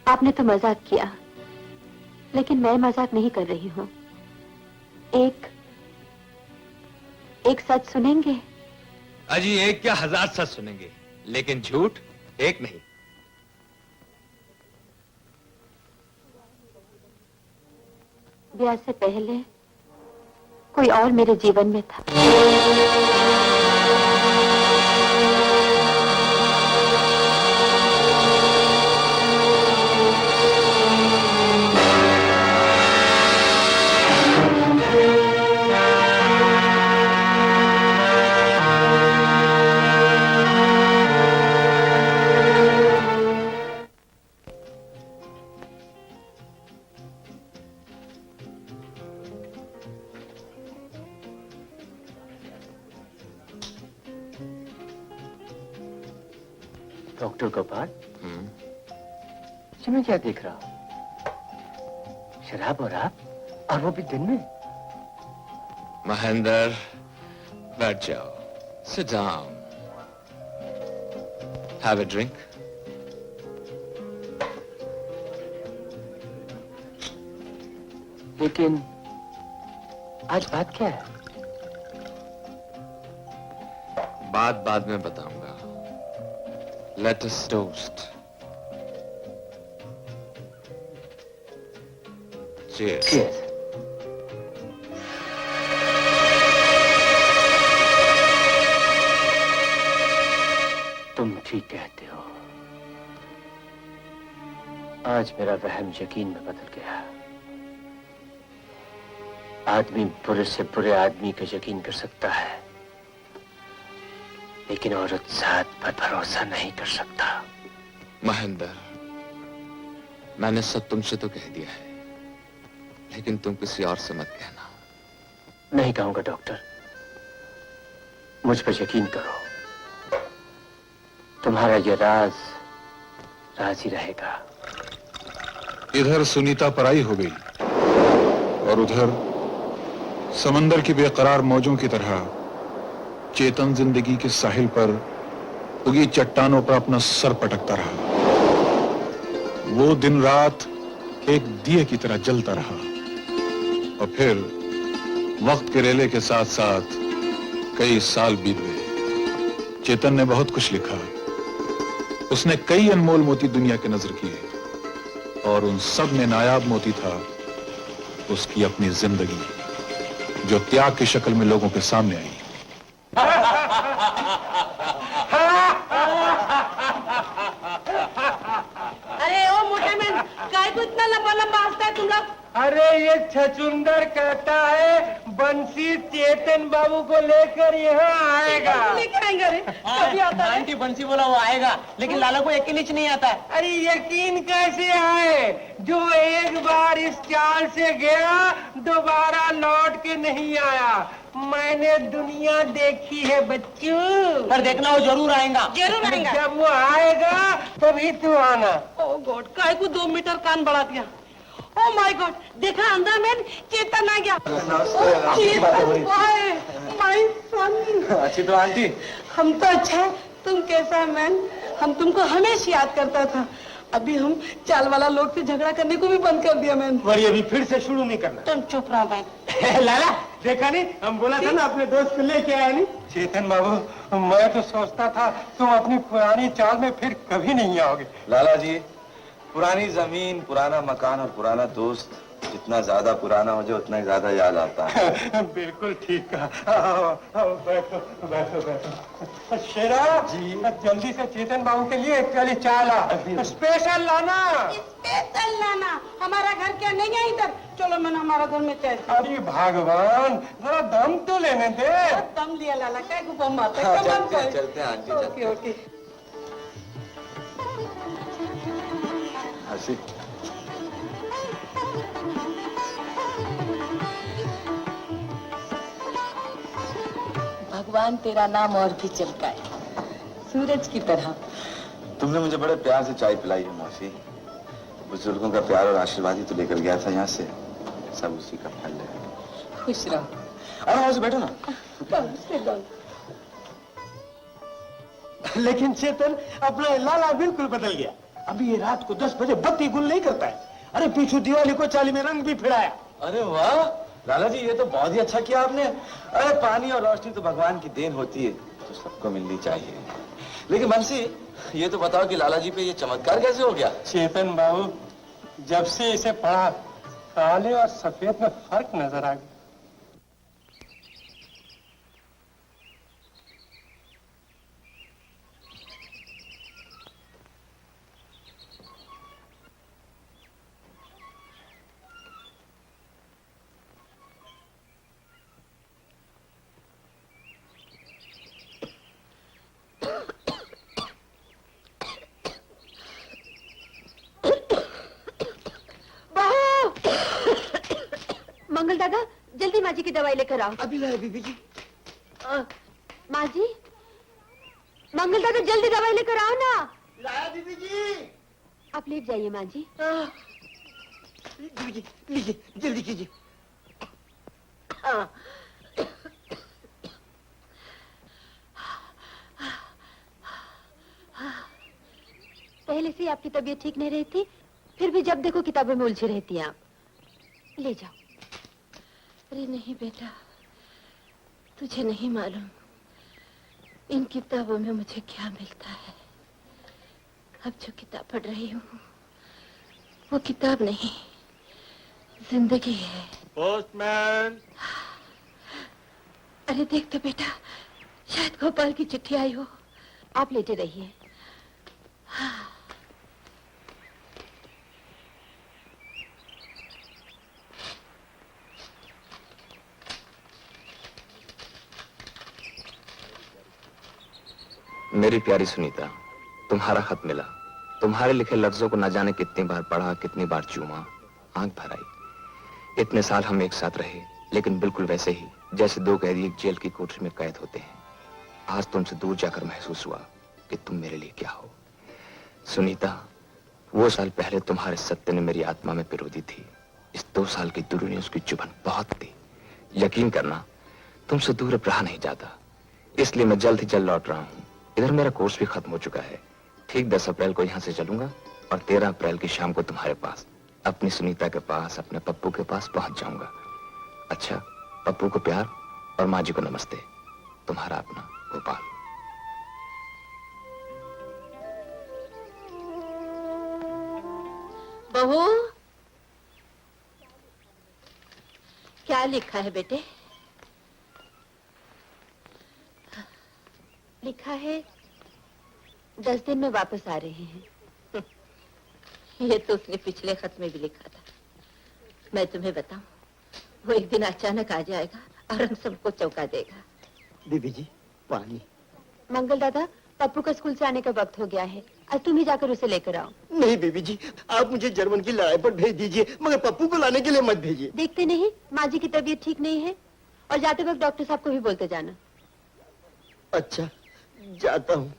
आपने तो मजाक किया, लेकिन मैं मजाक नहीं कर रही हूँ। एक सच सुनेंगे? अजी एक क्या 1000 सच सुनेंगे, लेकिन झूठ एक नहीं। ब्याह से पहले कोई और मेरे जीवन में था। डॉक्टर गोपाल, मैं क्या देख रहा हूँ? शराब और आप, और वो भी दिन में। महेंद्र, बैठ जाओ। Sit down. Have a drink. लेकिन आज बात क्या है? बात बाद में बताऊंगा। Let us toast. Cheers. Cheers. तुम ठीक कहते हो। आज मेरा वहम यकीन में बदल गया। आदमी बुरे से बुरे आदमी का यकीन कर सकता है, लेकिन औरत जात पर भरोसा नहीं कर सकता। महेंद्र, मैंने सब तुमसे तो कह दिया है, लेकिन तुम किसी और से मत कहना। नहीं कहूंगा डॉक्टर, मुझ पर यकीन करो। तुम्हारा ये राज ही रहेगा। इधर सुनीता पराई हो गई और उधर समंदर की बेकरार मौजों की तरह चेतन जिंदगी के साहिल पर उगी चट्टानों पर अपना सर पटकता रहा। वो दिन रात एक दिए की तरह जलता रहा और फिर वक्त के रेले के साथ साथ कई साल बीत गए। चेतन ने बहुत कुछ लिखा। उसने कई अनमोल मोती दुनिया के नजर किए और उन सब में नायाब मोती था उसकी अपनी जिंदगी, जो त्याग की शक्ल में लोगों के सामने आई। अरे ओ मोटे मैन, काय को इतना लंबा लंबा हंसता है तुम लोग? अरे ये छचुंदर कहता है बंसी चेतन बाबू को लेकर यहाँ आएगा। लेकर आएंगे? अरे कभी आता है? आंटी बंसी बोला वो आएगा, लेकिन लाला को यकीन ही नहीं आता है। अरे यकीन कैसे आए? जो एक बार इस चाल से गया दोबारा लौट के नहीं आया। मैंने दुनिया देखी है बच्चों। पर देखना वो जरूर आएगा। जरूर आएगा। जब वो आएगा तभी तू आना। ओ गॉड, काय को 2 मीटर कान बढ़ा दिया। ओ माय गॉड, देखा अंदर में चेतन आ गया। चेतन, माय सन। अच्छी तो आंटी। हम तो अच्छा है, तुम कैसा है मैन? हम तुमको हमेशा याद करता था। अभी हम चाल वाला लोग से झगड़ा करने को भी बंद कर दिया मैन। वही अभी फिर से शुरू नहीं करना। तुम चुप रहो मैन। लाला देखा नहीं, हम बोला था ना अपने दोस्त को लेके आया नहीं। चेतन बाबू, मैं तो सोचता था तुम अपनी पुरानी चाल में फिर कभी नहीं आओगे। लाला जी, पुरानी जमीन, पुराना मकान और पुराना दोस्त जितना ज्यादा पुराना हो जाए उतना ही ज्यादा याद आता है। बिल्कुल ठीक कहा। आओ, बैठो बैठो बैठो। शेरा जी, जल्दी से चेतन बाबू के लिए एक प्याली चाय ला, स्पेशल लाना। स्पेशल लाना, हमारा घर क्या नहीं है इधर। चलो मैंने हमारा घर में चाय। अरे भगवान, जरा दम तो लेने दे। दम लिया लाला, क्या बम आता हाँ, चलते हैं आंटी, ओके ओके। हंसी। भगवान तेरा नाम और भी चमकाए, सूरज की तरह। तुमने मुझे बड़े प्यार से चाय पिलाई है मौसी। बुजुर्गों का प्यार और आशीर्वाद ही तो लेकर गया था यहाँ से, सब उसी का फल है। खुश रहो। अरे मौसी बैठो ना। लेकिन चेतन, अपना लाला बिल्कुल बदल गया। अभी ये रात को 10 बजे बत्ती गुल नहीं करता है। अरे पीछू दिवाली को चाली में रंग भी फिराया। अरे वाह लाला जी, ये तो बहुत ही अच्छा किया आपने। अरे पानी और रोशनी तो भगवान की देन होती है, तो सबको मिलनी चाहिए। लेकिन बंसी, ये तो बताओ कि लाला जी पे ये चमत्कार कैसे हो गया? चेतन बाबू, जब से इसे पढ़ा, काले और सफेद में फर्क नजर आ गया। मंगल दादा, जल्दी माँ जी की दवाई लेकर आओ। अभी लाए बीबी जी। माँ जी, मंगल दादा जल्दी दवाई लेकर आओ ना। लाया बीबी जी। आप लेट जाइए माँ जी। बीबी जी लीजिए, जल्दी कीजिए। पहले से आपकी तबीयत ठीक नहीं रहती, फिर भी जब देखो किताबों में उलझी रहती हैं आप। ले जाओ। अरे नहीं बेटा, तुझे नहीं मालूम इन किताबों में मुझे क्या मिलता है। अब जो किताब पढ़ रही हूँ वो किताब नहीं, जिंदगी है। पोस्टमैन। अरे देख तो बेटा, शायद गोपाल की चिट्ठी आई हो। आप लेटे रहिए। मेरी प्यारी सुनीता, तुम्हारा खत मिला। तुम्हारे लिखे लफ्जों को न जाने कितनी बार पढ़ा, कितनी बार चूमा, आंख भर आई। इतने साल हम एक साथ रहे, लेकिन बिल्कुल वैसे ही जैसे दो कैदी एक जेल की कोठरी में कैद होते हैं। आज तुमसे दूर जाकर महसूस हुआ कि तुम मेरे लिए क्या हो। सुनीता, वो साल पहले तुम्हारे सत्य ने मेरी आत्मा में पिरो दी थी। इस 2 साल की दूरी ने उसकी चुभन बहुत थी। यकीन करना, तुमसे दूर अब रहा नहीं जाता, इसलिए मैं जल्द ही जल्द लौट रहा हूँ। इधर मेरा कोर्स भी खत्म हो चुका है। ठीक 10 अप्रैल को यहाँ से चलूंगा और 13 अप्रैल की शाम को तुम्हारे पास, अपनी सुनीता के पास, अपने पप्पू के पास पहुंच जाऊंगा। अच्छा, पप्पू को प्यार और माँ जी को नमस्ते। तुम्हारा अपना गोपाल। बहू, क्या लिखा है बेटे? लिखा है 10 दिन में वापस आ रहे हैं। ये तो उसने पिछले खत में भी लिखा था। मैं तुम्हें बताऊं, वो एक दिन अचानक आ जाएगा और हम सबको चौंका देगा। बीबी जी पानी। मंगल दादा, पप्पू का स्कूल से आने का वक्त हो गया है। आज तुम ही जाकर उसे लेकर आओ। नहीं बीबी जी, आप मुझे जर्मन की लड़ाई पर भेज दीजिए, मगर पप्पू को लाने के लिए मत भेजिए। देखते नहीं, माँ जी की तबीयत ठीक नहीं है, और जाते वक्त डॉक्टर साहब को भी बोलते जाना। अच्छा, जाता हूँ,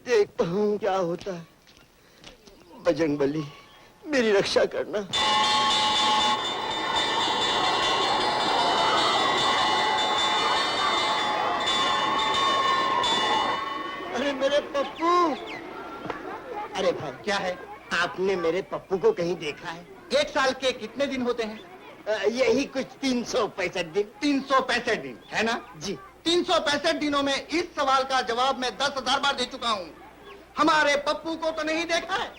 देखता हूँ क्या होता है। बजरंगबली, मेरी रक्षा करना। अरे मेरे पप्पू। अरे भाई, क्या है? आपने मेरे पप्पू को कहीं देखा है? 1 साल के कितने दिन होते हैं? यही कुछ 365 दिन। 365 दिन है ना जी। 365 दिनों में इस सवाल का जवाब मैं 10,000 बार दे चुका हूँ। हमारे पप्पू को तो नहीं देखा है?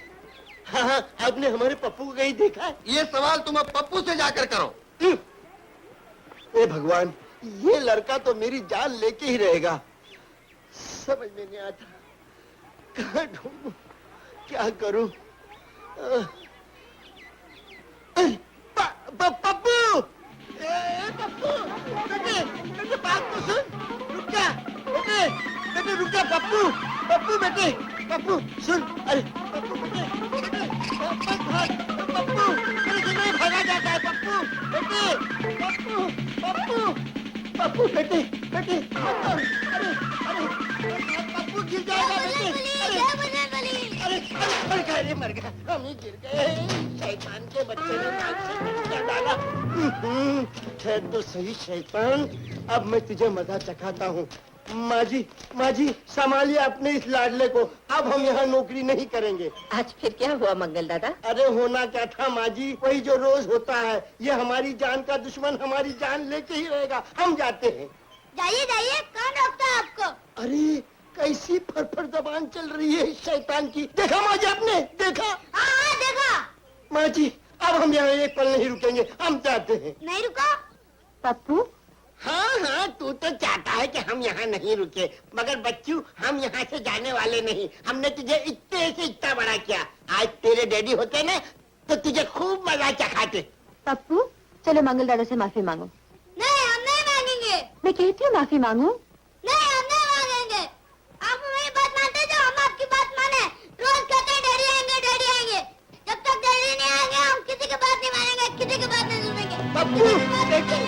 हाँ हाँ, आपने हमारे पप्पू को कहीं देखा है? ये सवाल तुम अब पप्पू से जाकर करो। ए भगवान, ये लड़का तो मेरी जान लेके ही रहेगा। समझ में नहीं आता, कहाँ ढूंढूं, क्या करूं? पप्पू, पप्पू, बेटे बात तो सुन, रुक जा, बेटे रुक जा, पप्पू, बेटे, पप्पू सुन, अरे पप्पू बेटे, पप्पू मेरे से नहीं भागा जाता है, पप्पू बेटे, अरे पप्पू गिर जाएगा बेटे, अरे मर गया, हम ही गिर गए, शैतान के बच्चे ने नाक से क्या डाला। ठहर तो सही शैतान, अब मैं तुझे मजा चखाता हूँ। माँ जी संभालिए अपने इस लाडले को, अब हम यहाँ नौकरी नहीं करेंगे। आज फिर क्या हुआ मंगल दादा? अरे होना क्या था माँ जी, वही जो रोज होता है। ये हमारी जान का दुश्मन हमारी जान लेके ही रहेगा। हम जाते हैं। जाइए कौन रोकता है आपको? अरे कैसी फरफर जबान चल रही है इस शैतान की। देखा माँ जी आपने? देखा? हाँ देखा। माँ जी अब हम यहाँ एक पल नहीं रुकेंगे, हम जाते हैं। नहीं रुका? पप्पू हाँ तू तो चाहता है कि हम यहाँ नहीं रुके, मगर बच्चू हम यहाँ से जाने वाले नहीं। हमने तुझे इतने से इतना बड़ा किया, आज तेरे डैडी होते ना तो तुझे खूब मजा चखाते। पप्पू चलो मंगल दादा से माफी मांगो। नहीं हम नहीं मांगेंगे। मैं कहती हूँ माफी मांगो। नहीं हम नहीं मांगेंगे। आप मेरी बात मानते जो हम आपकी बात माने। रोज कहते हैं डैडी आएंगे। जब तक डैडी नहीं आएंगे हम किसी की बात नहीं मानेंगे, किसी की बात नहीं सुनेंगे। पप्पू डैडी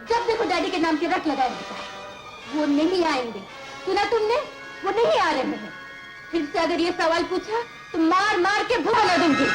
जब देखो डैडी के नाम की रट लगाया होता है। वो नहीं आएंगे, सुना तुमने? वो नहीं आ रहे हैं। फिर से अगर ये सवाल पूछा तो मार मार के भुला दूंगी।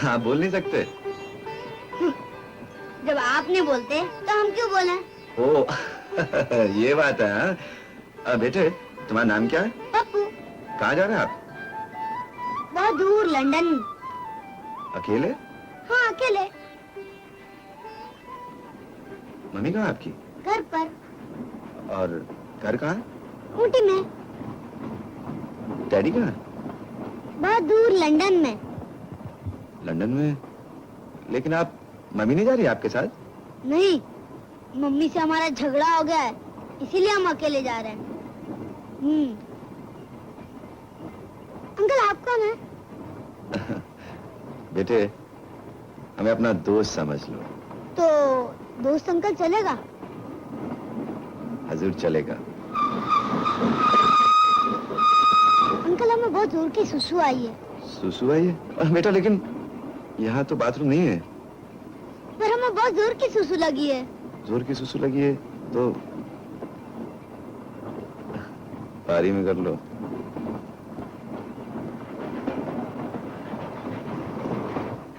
हाँ बोल नहीं सकते? जब आप नहीं बोलते तो हम क्यों बोले? ओ ये बात है। हाँ बेटे तुम्हारा नाम क्या है? पप्पू। कहाँ जा रहे हैं आप? बहुत दूर लंदन। अकेले? हाँ अकेले। मम्मी कहाँ है आपकी? घर पर। और घर कहाँ है? ऊटी में। डैडी कहाँ है? बहुत दूर लंदन में। लंदन में? लेकिन आप मम्मी नहीं जा रही आपके साथ? नहीं, मम्मी से हमारा झगड़ा हो गया है, इसीलिए हम अकेले जा रहे हैं। अंकल आप कौन है? बेटे हमें अपना दोस्त समझ लो। तो दोस्त अंकल चलेगा? हजूर चलेगा। अंकल हमें बहुत जोर की सुसु आई है। सुसु आई है? बेटा लेकिन यहाँ तो बाथरूम नहीं है। पर हमें बहुत जोर की सुसु लगी है। जोर की सुसु लगी है तो पारी में कर लो।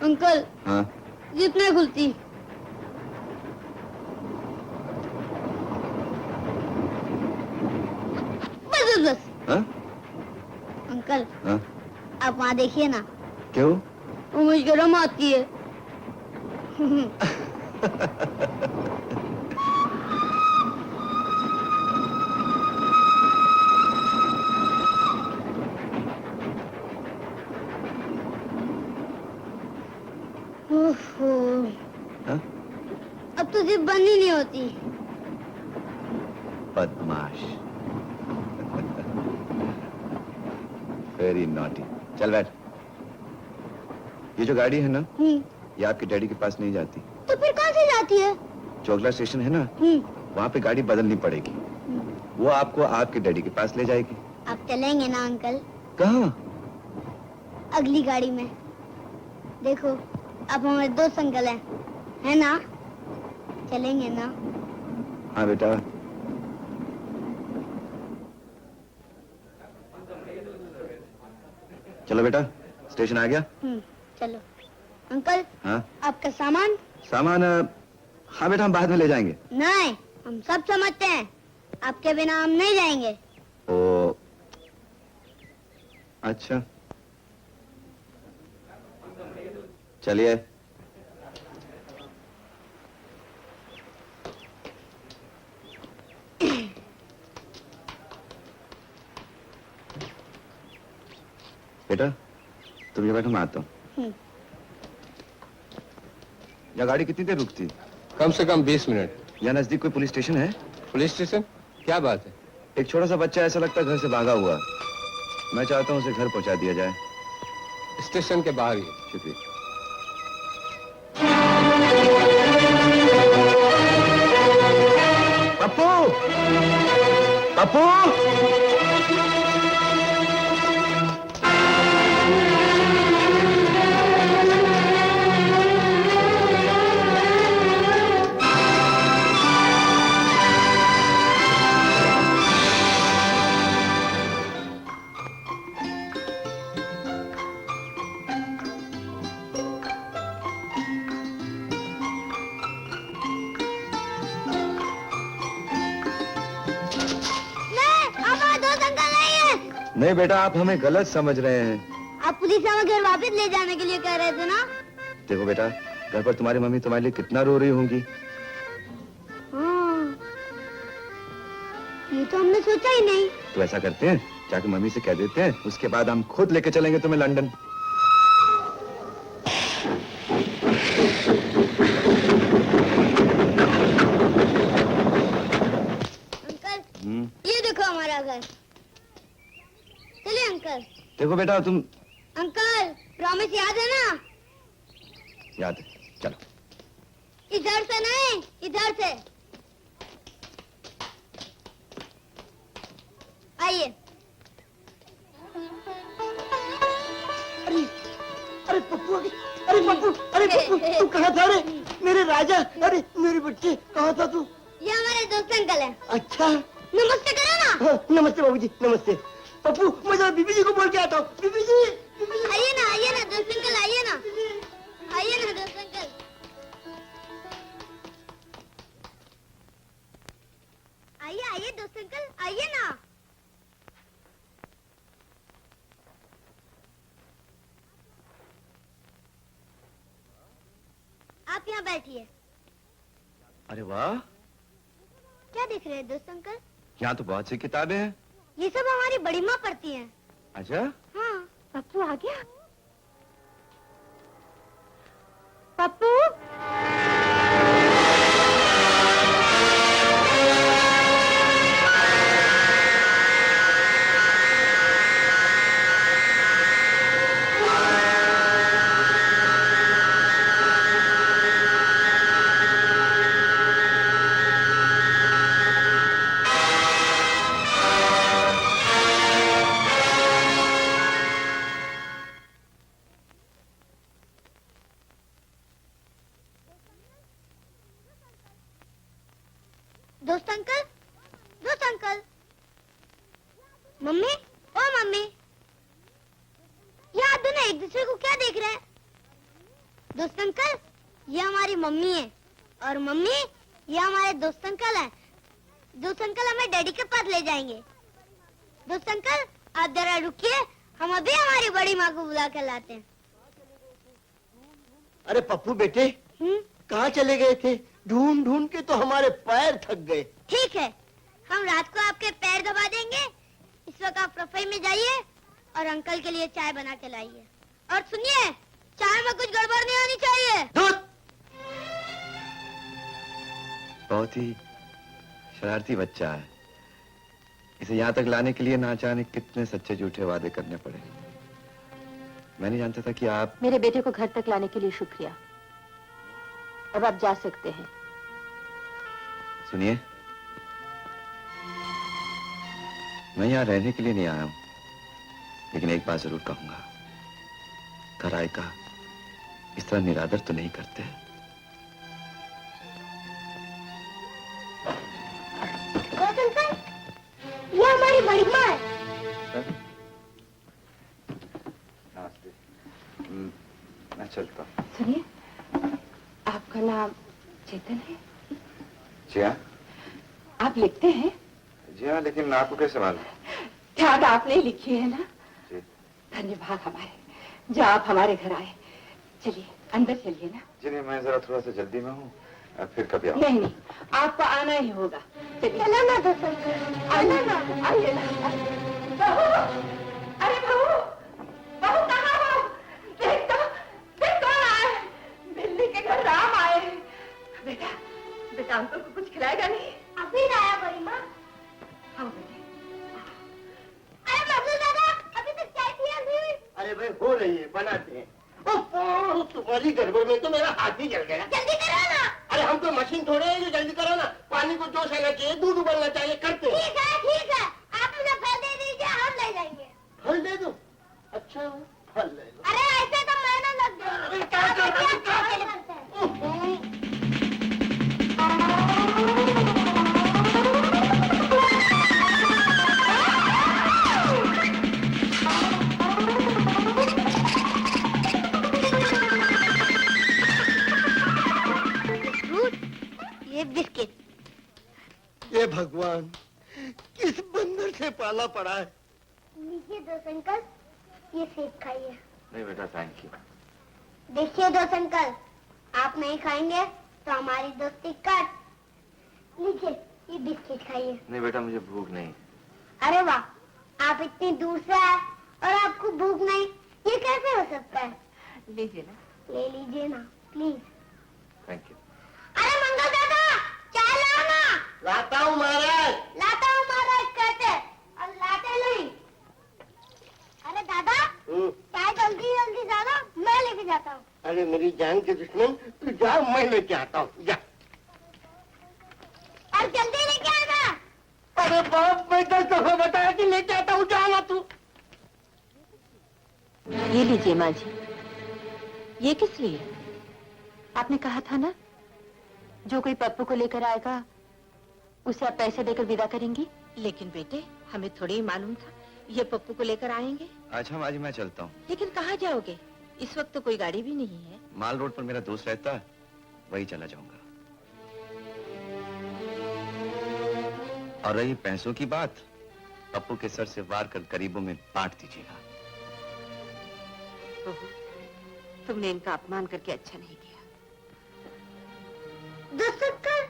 अंकल हाँ जिप नहीं खुलती। बस बस बस। हाँ? अंकल हाँ? आप वहाँ देखिए ना, क्यों? वो मुझे गर्म आती है। ओहो, हाँ? अब तो जिप बंद ही नहीं होती। बदमाश। Very naughty. चल बैठ। ये जो गाड़ी है ना, ये आपके डैडी के पास नहीं जाती। तो फिर कौन सी जाती है? चोगला स्टेशन है ना, वहाँ पे गाड़ी बदलनी पड़ेगी। वो आपको आपके डैडी के पास ले जाएगी। आप चलेंगे ना अंकल? कहाँ? अगली गाड़ी में। देखो अब हमारे दोस्त अंकल हैं, है ना? चलेंगे ना? हाँ बेटा। चलो बेटा, स्टेशन आ गया। चलो। अंकल हाँ? आपका सामान? सामान हाँ बेटा हम बाद में ले जाएंगे। नहीं, हम सब समझते हैं, आपके बिना हम नहीं जाएंगे। ओ अच्छा चलिए। बेटा तुम ये बैठो, मैं आता हूँ। यहाँ गाड़ी कितनी देर रुकती? कम से कम 20 मिनट। यहाँ नजदीक कोई पुलिस स्टेशन है? Police station? क्या बात है? एक छोटा सा बच्चा ऐसा लगता है घर से भागा हुआ। मैं चाहता हूँ उसे घर पहुंचा दिया जाए। स्टेशन के बाहर ही। शुक्रिया। पप्पू, पप्पू, नहीं बेटा आप हमें गलत समझ रहे हैं। आप पुलिस हमें घर वापस ले जाने के लिए कह रहे थे ना? देखो बेटा घर पर तुम्हारी मम्मी तुम्हारे लिए कितना रो रही होंगी। हाँ, ये तो हमने सोचा ही नहीं। तो ऐसा करते हैं, जाके मम्मी से कह देते हैं, उसके बाद हम खुद लेके चलेंगे तुम्हें लंदन। अंकल ये देखो हमारा घर। चलिए अंकल। देखो बेटा तुम। अंकल प्रॉमिस याद है ना? याद है, चलो। इधर से नहीं, इधर से। आइए। अरे अरे पप्पू, अरे पप्पू, अरे पप्पू तू कहाँ था रे? मेरे राजा, अरे मेरे बच्चे कहाँ था तू? ये हमारे दोस्त अंकल हैं। अच्छा नमस्ते करो ना। हाँ, नमस्ते बाबूजी, नमस्ते। पप्पू मैं जरा बीबी जी को बोल के आता हूँ। बीबी जी, आइए ना दोस्त अंकल, आइए ना दोस्त अंकल। आइए दोस्त अंकल, आइए ना। आप यहाँ बैठिए। अरे वाह, क्या देख रहे हैं दोस्त अंकल? यहाँ तो बहुत सी किताबें हैं। ये सब हमारी बड़ी माँ पढ़ती हैं। अच्छा हाँ। पप्पू आ गया? पप्पू? दोस्त अंकल, दोस्त अंकल। मम्मी, ओ मम्मी, ये आप दोनों एक दूसरे को क्या देख रहे हैं? दोस्त अंकल, ये हमारी मम्मी है और मम्मी ये हमारे दोस्त अंकल हैं। दोस्त अंकल हमें डैडी के पास ले जाएंगे। दोस्त अंकल आप जरा रुकिए, हम अभी हमारी बड़ी माँ को बुला कर लाते हैं। अरे पप्पू बेटे, कहाँ चले गए थे? ढूंढ ढूंढ के तो हमारे पैर थक गए। ठीक है, हम रात को आपके पैर दबा देंगे। इस वक्त आप रसोई में जाइए और अंकल के लिए चाय बना के लाइए। और सुनिए, चाय में कुछ गड़बड़ नहीं होनी चाहिए। बहुत ही शरारती बच्चा है। इसे यहाँ तक लाने के लिए ना जाने कितने सच्चे झूठे वादे करने पड़े। मैं नहीं जानता था कि आप। मेरे बेटे को घर तक लाने के लिए शुक्रिया। अब आप जा सकते हैं। सुनिए, मैं यहाँ रहने के लिए नहीं आया हूँ, लेकिन एक बात जरूर कहूंगा, घर आए का इस तरह निरादर तो नहीं करते। ये हमारी बड़ी माँ है। नमस्ते। मैं चलता हूँ। सुनिए, आपका नाम चेतन है? जी हाँ। आप लिखते हैं? जी हाँ, लेकिन आपको कैसे मालूम? याद आपने लिखी है ना? जी। धन्यवाद हमारे, जो आप हमारे घर आए। चलिए अंदर चलिए ना। जी नहीं, मैं जरा थोड़ा सा जल्दी में हूँ, फिर कभी आऊँ। नहीं नहीं, आपको आना ही होगा। चलिए। चलो ना दोस्त अंकल, आइए ना, आइए ना। बहू, अरे बहू, बहू कहाँ हो? देख कौन आए? बिल्ली के घर राम आए। बेटा, बेटा अंकल को कुछ खिलाएगा नहीं? अभी लाया बड़ी माँ। हाँ बेटे। अरे मजनू दादा, अभी तक चाय पिया नहीं। अरे भाई हो रही है, बनाते हैं। तुम्हारी गड़बड़ में तो मेरा हाथ ही जल गया। जल्दी करो ना। अरे हम तो मशीन थोड़े हैं जो जल्दी करो ना। पानी को जोश आना चाहिए, दूध उबलना चाहिए, करते हैं। ठीक है, आप मुझे फल दे दीजिए, हम ले जाएंगे। फल दे दो? अच्छा फल ले लो। अरे ऐसे तो महीना लग जाएगा। क्या करते ये बिस्किट। ये भगवान, किस बंदर से पाला पड़ा है। लीजिए दोस्त अंकल, ये सेब खाइए। नहीं बेटा, थैंक यू। देखिए दोस्त अंकल, आप नहीं खाएंगे तो हमारी दोस्ती कट। लीजिए ये बिस्किट खाइए। नहीं बेटा, मुझे भूख नहीं। अरे वाह, आप इतनी दूर से आए और आपको भूख नहीं, ये कैसे हो सकता है? लीजिए ना। ले लीजिए ना प्लीज। Thank you. अरे मंगल दादा, चाय लाओ ना। लाता हूँ महाराज। लाता हूँ महाराज कहते और लाते नहीं। अरे दादा, चाय जल्दी जल्दी ज्यादा, मैं लेके जाता हूँ। अरे मेरी जान के दुश्मन, तू जा, मैं लेके आता हूँ, जा। और जल्दी लेके आना। अरे बाप, मैं 10 दफा बताया कि लेके आता हूँ, जाना तू। ये लीजिए माँ जी। ये किस लिए? आपने कहा था ना, जो कोई पप्पू को लेकर आएगा उसे आप पैसे देकर विदा करेंगी। लेकिन बेटे, हमें थोड़ी ही मालूम था ये पप्पू को लेकर आएंगे। अच्छा माँ जी, मैं चलता हूँ। लेकिन कहाँ जाओगे? इस वक्त तो कोई गाड़ी भी नहीं है। माल रोड पर मेरा दोस्त रहता है, वही चला जाऊंगा। और रही पैसों की बात, पप्पू के सर से वार कर गरीबों में बांट दीजिएगा। बहू, तुमने इनका अपमान करके अच्छा नहीं किया। दोस्त अंकल,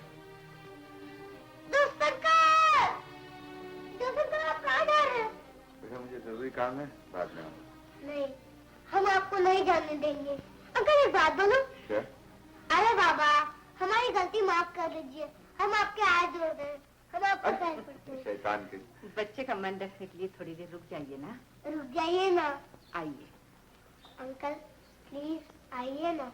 दोस्त अंकल, दोस्त अंकल आप कहाँ जा रहे हैं? बेटा मुझे जरूरी काम है, बाद में आऊंगा। नहीं, हम आपको नहीं जाने देंगे। अंकल एक बात बोलो। क्या? अरे बाबा, हमारी गलती माफ कर दीजिए, हम आपके हाथ जोड़ रहे हैं, हम आपको पैर पड़ते हैं। शैतान के। बच्चे का मन रखने के लिए थोड़ी देर रुक जाइए ना। रुक जाइए ना। आइए। अंकल प्लीज आइए ना।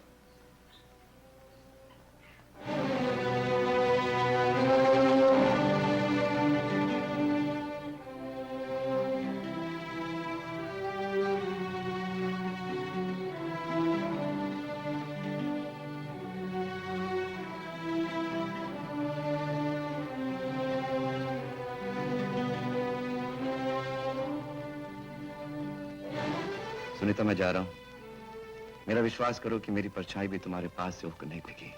सुनीता, मैं जा रहा हूं। मेरा विश्वास करो कि मेरी परछाई भी तुम्हारे पास से उठकर नहीं दिखी।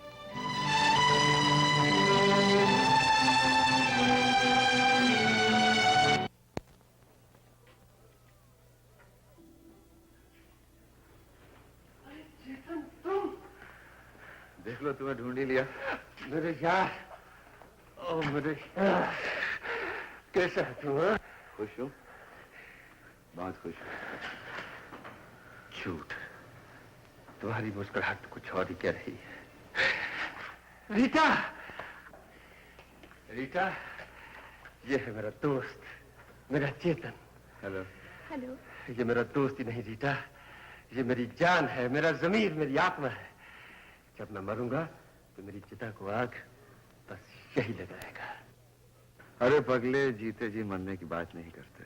देख लो, तुम्हें ढूंढ ही लिया। मेरे यार, ओ मेरे यार, कैसा है तू? खुश हो? बहुत खुश हूं। झूठ, तुम्हारी मुस्कुराहट कुछ और ही कह रही है। रीटा, रीटा, ये है मेरा दोस्त, मेरा चेतन। हेलो। हेलो। ये मेरा दोस्त ही नहीं रीटा, ये मेरी जान है, मेरा जमीर, मेरी आत्मा है। जब मैं मरूंगा तो मेरी चिता को आग बस यही लगाएगा। अरे पगले, जीते जी मरने की बात नहीं करते,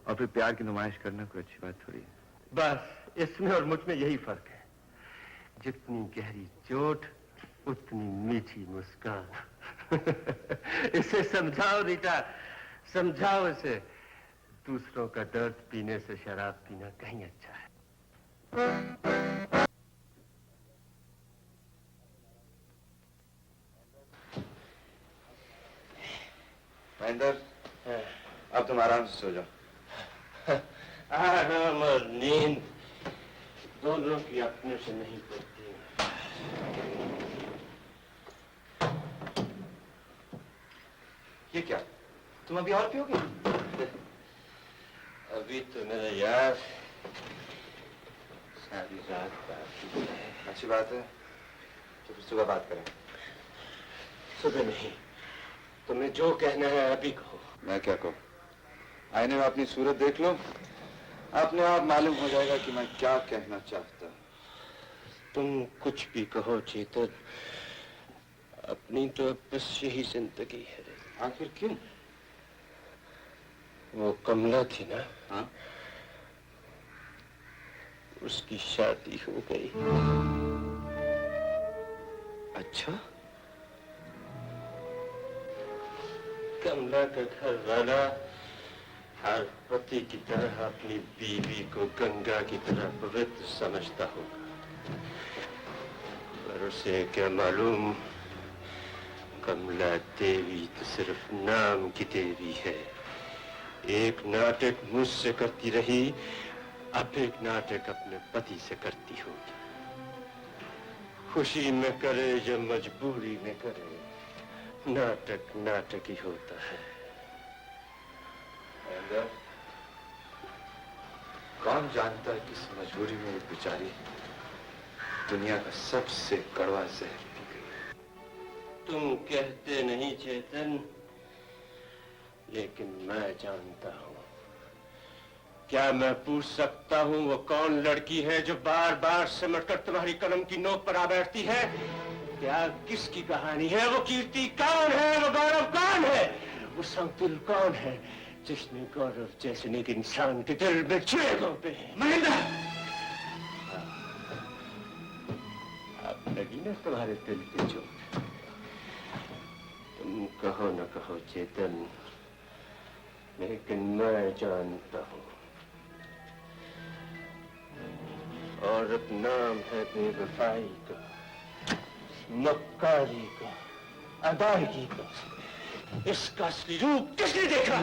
और फिर प्यार की नुमाइश करना कोई अच्छी बात थोड़ी है। बस इसमें और मुझ में यही फर्क है, जितनी गहरी चोट उतनी मीठी मुस्कान। इसे समझाओ रीटा, समझाओ इसे। दूसरों का दर्द पीने से शराब पीना कहीं अच्छा है। महेंद्र, अब तुम आराम से सो जाओ। आराम और नींद दोनों की अपने से नहीं पड़ती। ये क्या, तुम अभी और पियोगे? अभी तो मेरा यार सारी रात बात है। अच्छी बात है, तो फिर सुबह बात करें। सुबह नहीं, तुम्हें जो कहना है अभी कहो। मैं क्या कहूँ? आईने में अपनी सूरत देख लो, अपने आप मालूम हो जाएगा कि मैं क्या कहना चाहता हूँ। तुम कुछ भी कहो चेतन, अपनी तो बस यही जिंदगी है। आखिर क्यों? वो कमला थी ना? हाँ? उसकी शादी हो गई। अच्छा? कमला का घर वाला हर पति की तरह अपनी बीवी को गंगा की तरह पवित्र समझता होगा, पर उसे क्या मालूम, कमला देवी तो सिर्फ नाम की देवी है। एक नाटक मुझसे करती रही, अब एक नाटक अपने पति से करती होगी। खुशी में करे या मजबूरी में करे, नाटक नाटक ही होता है। कौन जानता है किस मजबूरी में एक बेचारी दुनिया का सबसे कड़वा जहर पी गई। तुम कहते नहीं चेतन, लेकिन मैं जानता हूं। क्या मैं पूछ सकता हूं वो कौन लड़की है जो बार बार सिमट कर तुम्हारी कलम की नोक पर आ बैठती है? क्या किसकी कहानी है? वो कीर्ति कौन है? वो गौरव कौन है? वो संकुल कौन है जिसने गौरव जैसे एक इंसान के दिल में छुए पे? महेंद्र! अब लगी ना तुम्हारे दिल की चोट। तुम कहो न कहो चेतन, लेकिन मैं जानता हूं। और अब नाम है बेवफाई का, मक्कारी का, अदायगी का। इसका असली रूप किसने देखा?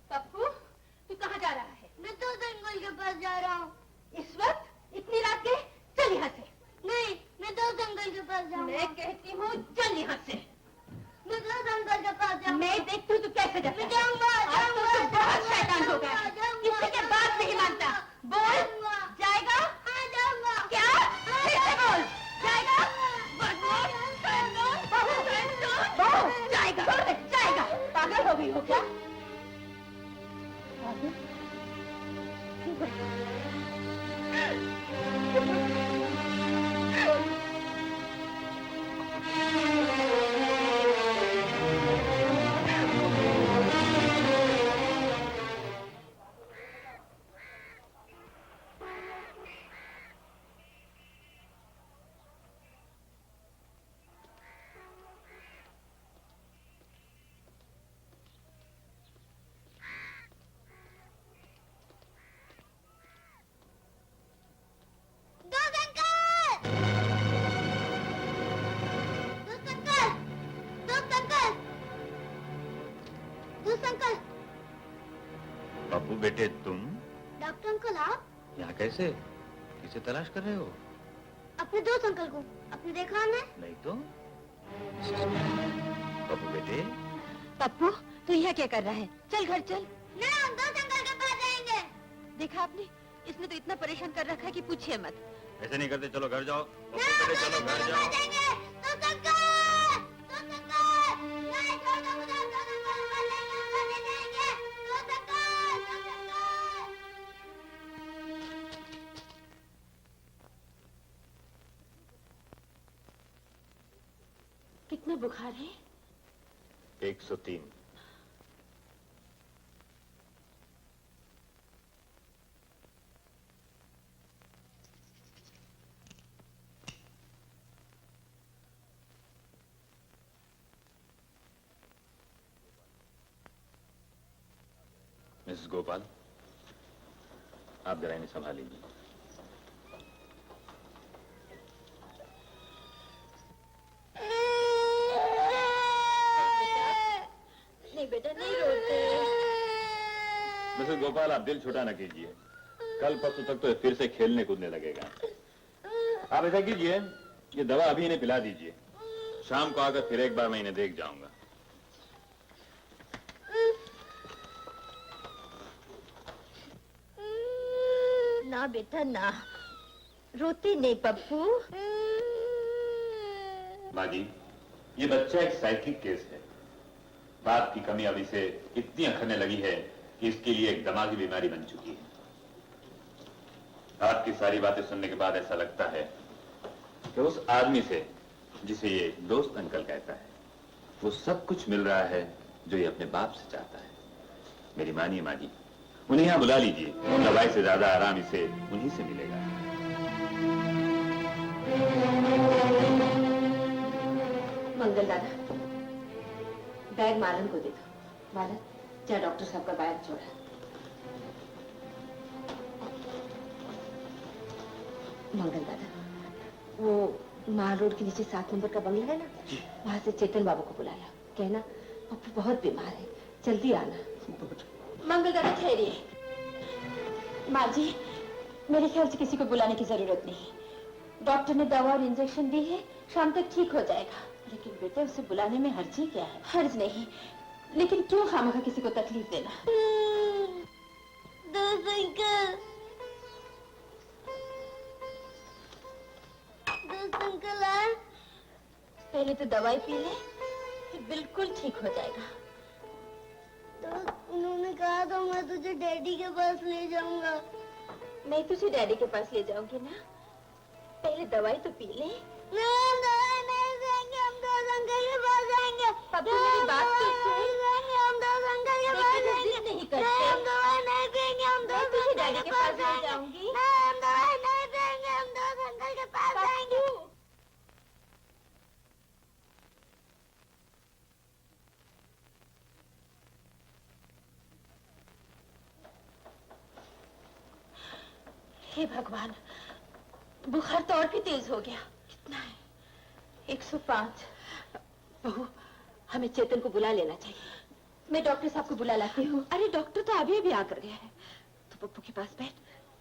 पप्पू, तू कहाँ जा रहा है? मैं तो अंकल के पास जा रहा हूँ। इस वक्त इतनी रात के? चल यहाँ से। नहीं, मैं तो अंकल के पास जाऊंगा। मैं कहती हूँ चल यहाँ से। मैं तो अंकल के पास जाऊंगा। मैं देखती हूँ तू कैसे जाता है। मैं जाऊंगा, जाऊंगा, आज तो तू बहुत शैतान हो गया। किसी के बात नहीं मानता। बोल, जाएगा? हाँ, जाऊंगा। क्या? फिर से बोल, जाएगा? बहू, जाएगा, जाएगा। पागल हो गई हो क्या? पागल? पप्पू बेटे तुम डॉक्टर अंकल आप यहाँ कैसे? किसे तलाश कर रहे हो? अपने दोस्त अंकल को। आपने देखा हमें? नहीं तो। पप्पू बेटे। पप्पू तू यहाँ क्या कर रहा है? चल घर चल। ना हम दोस्त अंकल के पास जाएंगे। देखा आपने, इसने तो इतना परेशान कर रखा है कि पूछिए मत। ऐसे नहीं करते, चलो घर जाओ। ना पप्पू बेटे चलो घर जाओ। दोस्त अंकल, दोस्त अंकल, नहीं छोड़ दो मुझे, दोस्त अंकल को लेंगे, नहीं जाएंगे, दोस्त अंकल, दोस्त अंकल। कितना बुखार है? 103। मिसेस गोपाल, आप जरा इन्हें संभाल लीजिए। नहीं बेटा, नहीं रोते। मिसेस गोपाल, आप दिल छोटा न कीजिए। कल परसों तक तो फिर से खेलने कूदने लगेगा। आप ऐसा कीजिए, ये दवा अभी इन्हें पिला दीजिए। शाम को आकर फिर एक बार मैं इन्हें देख जाऊंगा। ना बेटा ना, रोती नहीं पप्पू। माँ जी, ये बच्चा एक साइकिक केस है। बाप की कमी अब इसे इतनी अखरने लगी है कि इसके लिए एक दिमागी बीमारी बन चुकी है। आपकी सारी बातें सुनने के बाद ऐसा लगता है कि उस आदमी से, जिसे ये दोस्त अंकल कहता है, वो सब कुछ मिल रहा है जो ये अपने बाप से चाहता है। मेरी मानिए माँ जी, उन्हें यहाँ बुला लीजिए। दवाई से ज्यादा आराम इसे उन्हीं से मिलेगा। मंगल दादा, बैग मालन को दे दो। मालन, जा डॉक्टर साहब का बैग छोड़ा। मंगल दादा, वो माल रोड के नीचे 7 नंबर का बंगला है ना, वहां से चेतन बाबू को बुला ला। कहना पप्पू बहुत बीमार है, जल्दी आना। मंगल दादा ठहरिए। माँ जी, मेरे ख्याल से किसी को बुलाने की जरूरत नहीं। डॉक्टर ने दवा और इंजेक्शन दी है, शाम तक ठीक हो जाएगा। लेकिन बेटे, उसे बुलाने में हर्ज ही क्या है? हर्ज नहीं, लेकिन क्यों खामखा किसी को तकलीफ देना? दोस्त अंकल, दोस्त अंकल आए। पहले तो दवाई पी ले, फिर बिल्कुल ठीक हो जाएगा। तो उन्होंने कहा था मैं तुझे डैडी के पास ले जाऊंगा। मैं तुझे डैडी के पास ले जाऊंगी ना, पहले दवाई तो पी ले। नहीं, हम दवाई नहीं देंगे, हम दोस्त अंकल के पास जाएंगे। पप्पू, मेरी बात तो सुन। हम दोस्त अंकल के पास जाएंगे। नहीं करते। नहीं, हम दवाई नहीं देंगे, हम दोस्त डैडी के पास ले जाऊंगी। नहीं, हम दवाई नहीं देंगे, हम दोस्त अंकल के पास जाएंगे। हे भगवान, बुखार तो और भी तेज हो गया। कितना है? 105। बहू, हमें चेतन को बुला लेना चाहिए। मैं डॉक्टर साहब को बुला लाती हूँ। अरे डॉक्टर तो अभी अभी आकर गया है। तो पप्पू के पास बैठ,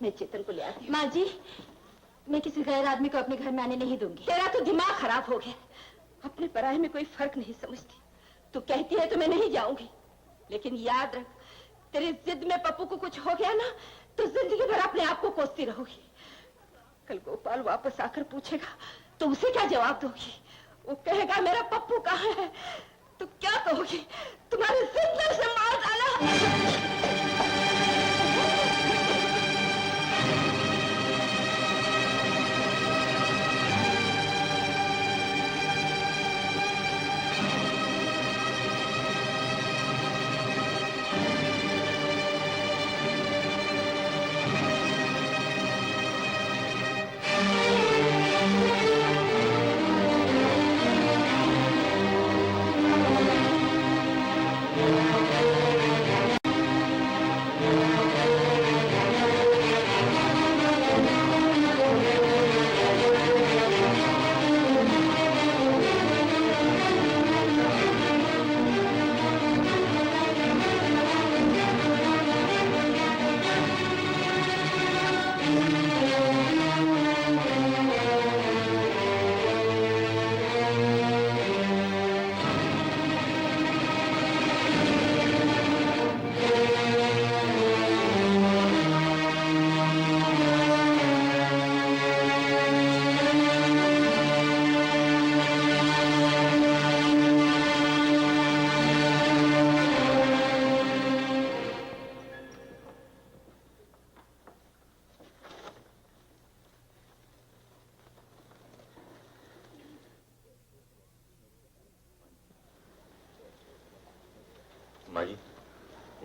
मैं चेतन को ले आती हूँ। माँ जी, मैं किसी गैर आदमी को अपने घर में आने नहीं दूंगी। तेरा तो दिमाग खराब हो गया। अपने पराये में कोई फर्क नहीं समझती। तू कहती है तो मैं नहीं जाऊंगी, लेकिन याद रख, तेरी जिद में पप्पू को कुछ हो गया ना, तो जिंदगी भर अपने आप को कोसती रहोगी। कल गोपाल वापस आकर पूछेगा तो उसे क्या जवाब दोगी? वो कहेगा मेरा पप्पू कहाँ है, तो क्या कहोगी? तुम्हारे जिंदगी से मार डाला।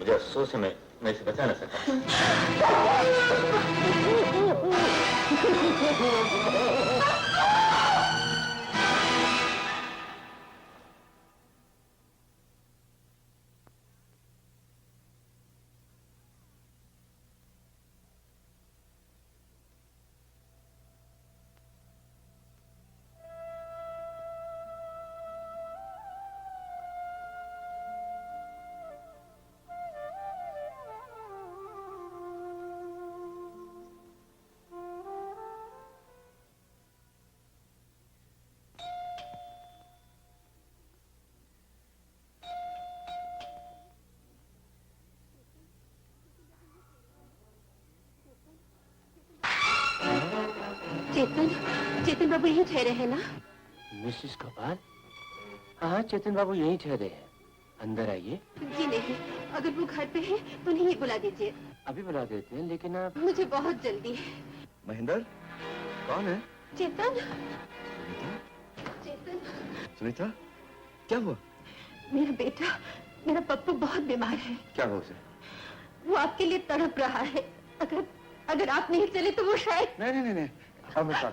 मुझे अफसोस है मैं इसे बचा न सका। चेतन बाबू यहीं ठहरे हैं ना? मिसेस गोपाल, हाँ चेतन बाबू यहीं ठहरे हैं, अंदर आइए। जी नहीं, अगर वो घर पे है तो उन्हें ही बुला दीजिए। अभी बुला देते हैं, लेकिन आप... मुझे बहुत जल्दी है। महेंद्र, कौन है? चेतन। सुनीता, क्या हुआ? मेरा बेटा, मेरा पप्पू बहुत बीमार है। क्या हुआ उसे? वो आपके लिए तड़प रहा है। अगर आप नहीं चले तो वो शायद... नहीं, अब मैं साथ।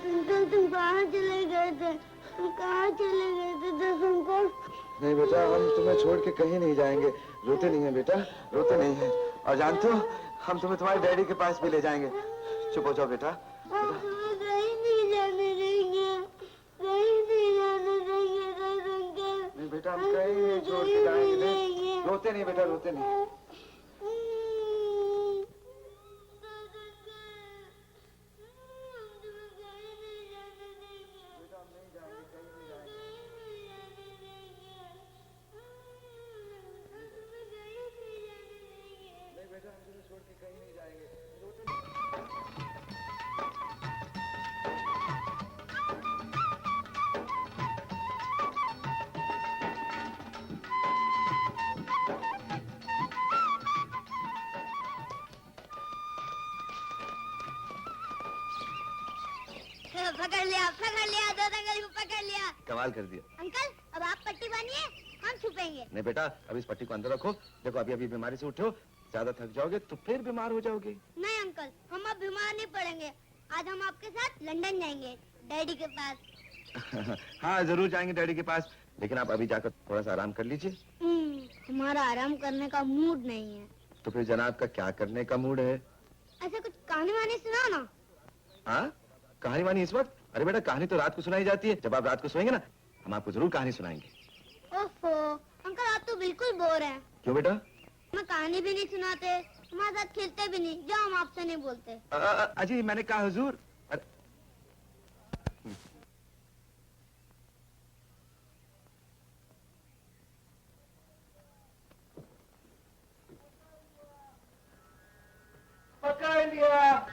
अंकल तुम कहाँ चले गए थे? तुम कहाँ चले गए थे दस अंकल? नहीं बेटा, हम तुम्हें छोड़ के कहीं नहीं जाएंगे। रोते नहीं है बेटा, रोते नहीं है। और जानते हो, हम तुम्हें तुम्हारे डैडी के पास भी ले जाएंगे। चुप हो जाओ बेटा। तुम्हें कहीं नहीं जाने देंगे, कहीं नहीं जाने देंगे दस अंकल। नहीं बेटा, हम कहीं नहीं छोड़ के जाएंगे। रोते नहीं बेटा, रोते नहीं। पकड़ लिया दो अंकल को पकड़ लिया। कमाल कर दिया अंकल, अब आप पट्टी बांधिए, हम छुपेंगे। नहीं बेटा, अब इस पट्टी को अंदर रखो। देखो अभी बीमारी से उठे हो, ज्यादा थक जाओगे तो फिर बीमार हो जाओगे। नहीं अंकल, हम अब बीमार नहीं पड़ेंगे। आज हम आपके साथ लंदन जाएंगे, डैडी के पास। हाँ जरूर जाएंगे डैडी के पास, लेकिन आप अभी जाकर थोड़ा सा आराम कर लीजिए। हमारा आराम करने का मूड नहीं है। तो फिर जनाब का क्या करने का मूड है? ऐसा कुछ कहानी वानी सुनाओ ना। हाँ, कहानी वानी इस वक्त? अरे बेटा, कहानी तो रात को सुनाई जाती है। जब आप रात को सोएंगे ना, हम आपको जरूर कहानी सुनाएंगे। ओफो अंकल, आप तो बिल्कुल बोर हैं। क्यों बेटा? हमें कहानी भी नहीं सुनाते, हमारे साथ खेलते भी नहीं, जो हम आपसे नहीं बोलते। अजी मैंने कहा हुजूर। पकड़ लिया।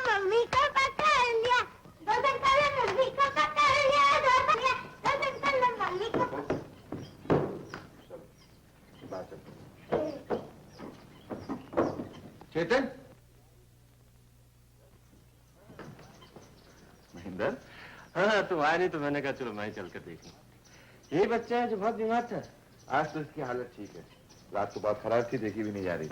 मम्मी को पकड़ लिया, दो अंकल ने मम्मी को पकड़ लिया, दो अंकल ने मम्मी को। चेतन, महेंद्र। हाँ तुम आए नहीं तो मैंने कहा चलो मैं चल कर देखूं। यही बच्चा है जो बहुत बीमार था। आज तो इसकी हालत ठीक है, रात को बहुत खराब थी, देखी भी नहीं जा रही।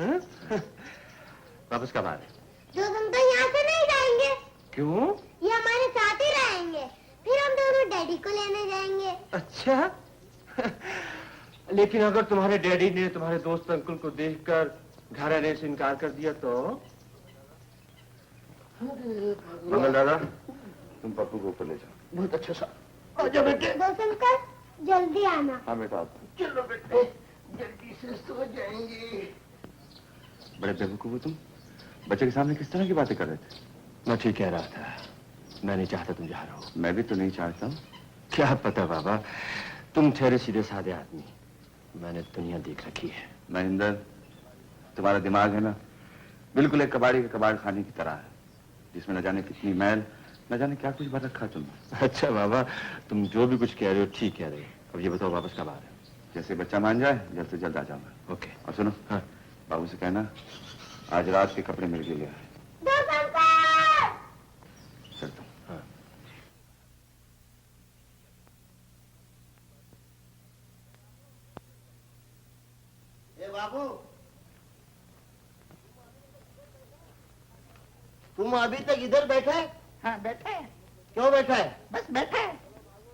वापस कब आ रहे? दो अंकल यहाँ से नहीं जाएंगे। क्यों? ये हमारे साथ ही रहेंगे, फिर हम दोनों डैडी को लेने जाएंगे। अच्छा लेकिन अगर तुम्हारे डैडी ने तुम्हारे दोस्त अंकल को देखकर घर आने से इनकार कर दिया तो? मंगल दादा, तुम पप्पू को ऊपर ले जाओ। बहुत अच्छा सा। आजा बेटे। दोस्त अंकल जल्दी आना। हाँ बेटा। चलो बेटे, जल्दी से सो जाएंगे। बड़े बेवकूफ हो तुम, बच्चे के सामने किस तरह की बातें कर रहे थे? मैं ठीक कह रहा था, मैं नहीं चाहता तुम जा रहे हो। मैं भी तो नहीं चाहता हूँ। क्या पता बाबा, तुम ठहरे सीधे साधे आदमी, मैंने दुनिया देख रखी है। महेंद्र, तुम्हारा दिमाग है ना, बिल्कुल एक कबाड़ी के कबाड़ खाने की तरह है, जिसमें न जाने कितनी मैल, न जाने क्या कुछ भर रखा है तुमने। अच्छा बाबा, तुम जो भी कुछ कह रहे हो ठीक कह रहे हो। अब ये बताओ वापस कब आ रहे हो? जैसे बच्चा मान जाए जल्द से जल्द आ जाऊंगा। ओके। और सुनो, हाँ, बाबू से कहना आज रात के कपड़े मेरे लिए ले आए। चलता हूँ। हाँ। ए बाबू, तुम अभी तक इधर बैठे? हाँ बैठा है। क्यों बैठा है? बस बैठा है।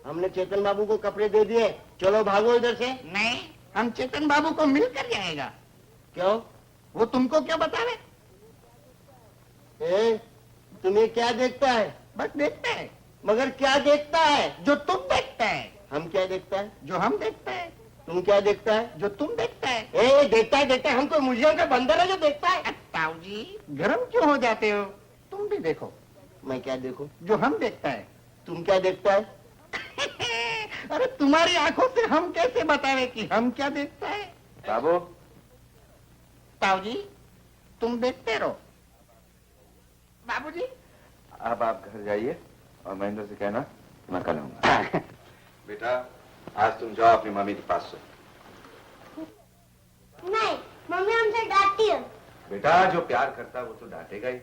हमने चेतन बाबू को कपड़े दे दिए, चलो भागो इधर से। नहीं, हम चेतन बाबू को मिलकर जाएगा। क्यों? वो तुमको क्या बतावे? तुम्हें क्या देखता है? बस देखता है। मगर क्या देखता है? जो तुम देखता है। हम क्या देखता है? जो हम देखता है। तुम क्या देखता है? जो तुम देखता है। देखता है, हम कोई म्यूजियम का बंदर है जो देखता है? ताऊ जी, गरम क्यों हो जाते हो? तुम भी देखो। मैं क्या देखूं? जो हम देखता है। तुम क्या देखता है? अरे तुम्हारी आंखों से हम कैसे बतावे कि हम क्या देखता है? बाबू। ताऊ जी, तुम देखते रहो। बाबूजी, अब आप घर जाइए और महेंद्र से कहना मैं कल आऊंगा। बेटा, आज तुम जाओ अपनी मम्मी के पास से। नहीं, मम्मी हमसे डांटती है। बेटा, जो प्यार करता है वो तो डांटेगा ही।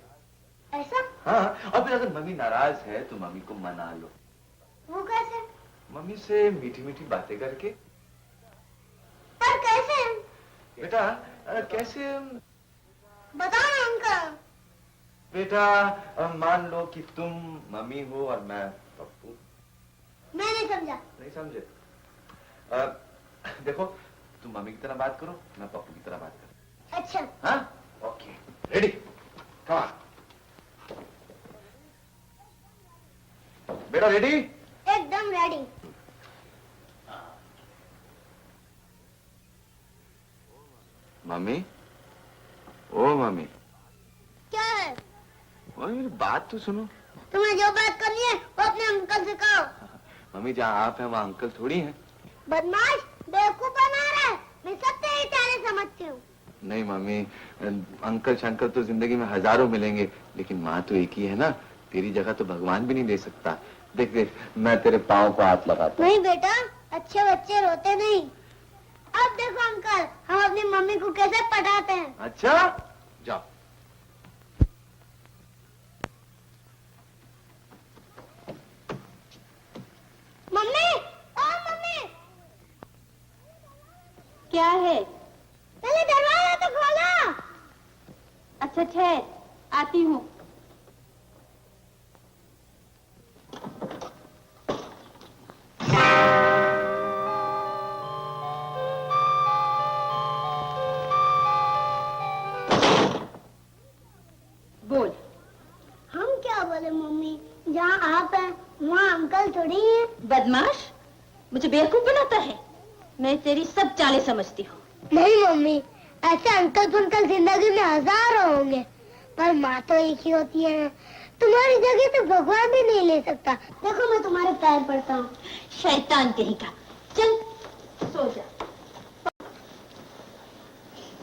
ऐसा? हाँ, और फिर अगर मम्मी नाराज है तो मम्मी को मना लो। वो कैसे? मम्मी से मीठी मीठी बातें करके। पर कैसे? बेटा, कैसे? बताओ ना अंकल। बेटा, मान लो कि तुम मम्मी हो और मैं पप्पू। मैं नहीं समझा। नहीं समझे? देखो, तुम मम्मी की तरह बात करो, मैं पप्पू की तरह बात करूं। अच्छा। हाँ? Okay, ready? Come on. बेटा रेडी? एकदम रेडी। मम्मी, ओ मम्मी। क्या है? मम्मी मेरी बात तो सुनो। तुम्हें जो बात करनी है वो अपने अंकल से कहो। मम्मी, जहाँ आप हैं वहाँ अंकल थोड़ी हैं। बदमाश, बेवकूफ बना रहा है। मैं सब तेरे चाले समझती हूँ। नहीं मम्मी, अंकल शंकल तो जिंदगी में हजारों मिलेंगे, लेकिन माँ तो एक ही है ना। तेरी जगह तो भगवान भी नहीं ले सकता। देख देख, मैं तेरे पाँव को हाथ लगाता हूँ। नहीं बेटा, अच्छे बच्चे रोते नहीं। अब देखो अंकल, हम अपनी मम्मी को कैसे पटाते हैं। अच्छा, जाओ। मम्मी, ओ मम्मी। क्या है? पहले दरवाजा तो खोलो। अच्छा ठहर, आती हूँ। बोल। हम क्या बोले मम्मी, जहाँ आप हैं वहाँ अंकल थोड़ी है। बदमाश, मुझे बेवकूफ बनाता है। मैं तेरी सब चालें समझती हूँ। नहीं मम्मी, ऐसे अंकल फंकल जिंदगी में हजारों होंगे, पर माँ तो एक ही होती है। तुम्हारी जगह तो भगवान भी नहीं ले सकता। देखो मैं तुम्हारे पैर पड़ता हूँ। शैतान कहीं का। चल सो जा।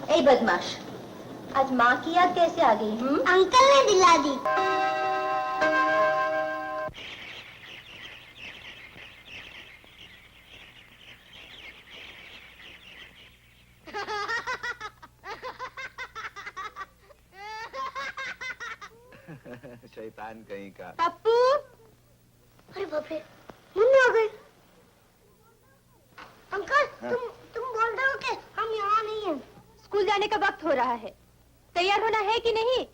ए बदमाश, आज माँ की याद कैसे आ गई? अंकल ने दिला दी। शैतान कहीं का। पप्पू। अरे बाप रे, मम्मी आ गई। अंकल, तुम बोल रहे हो कि हम यहाँ नहीं हैं। स्कूल जाने का वक्त हो रहा है, तैयार होना है कि नहीं?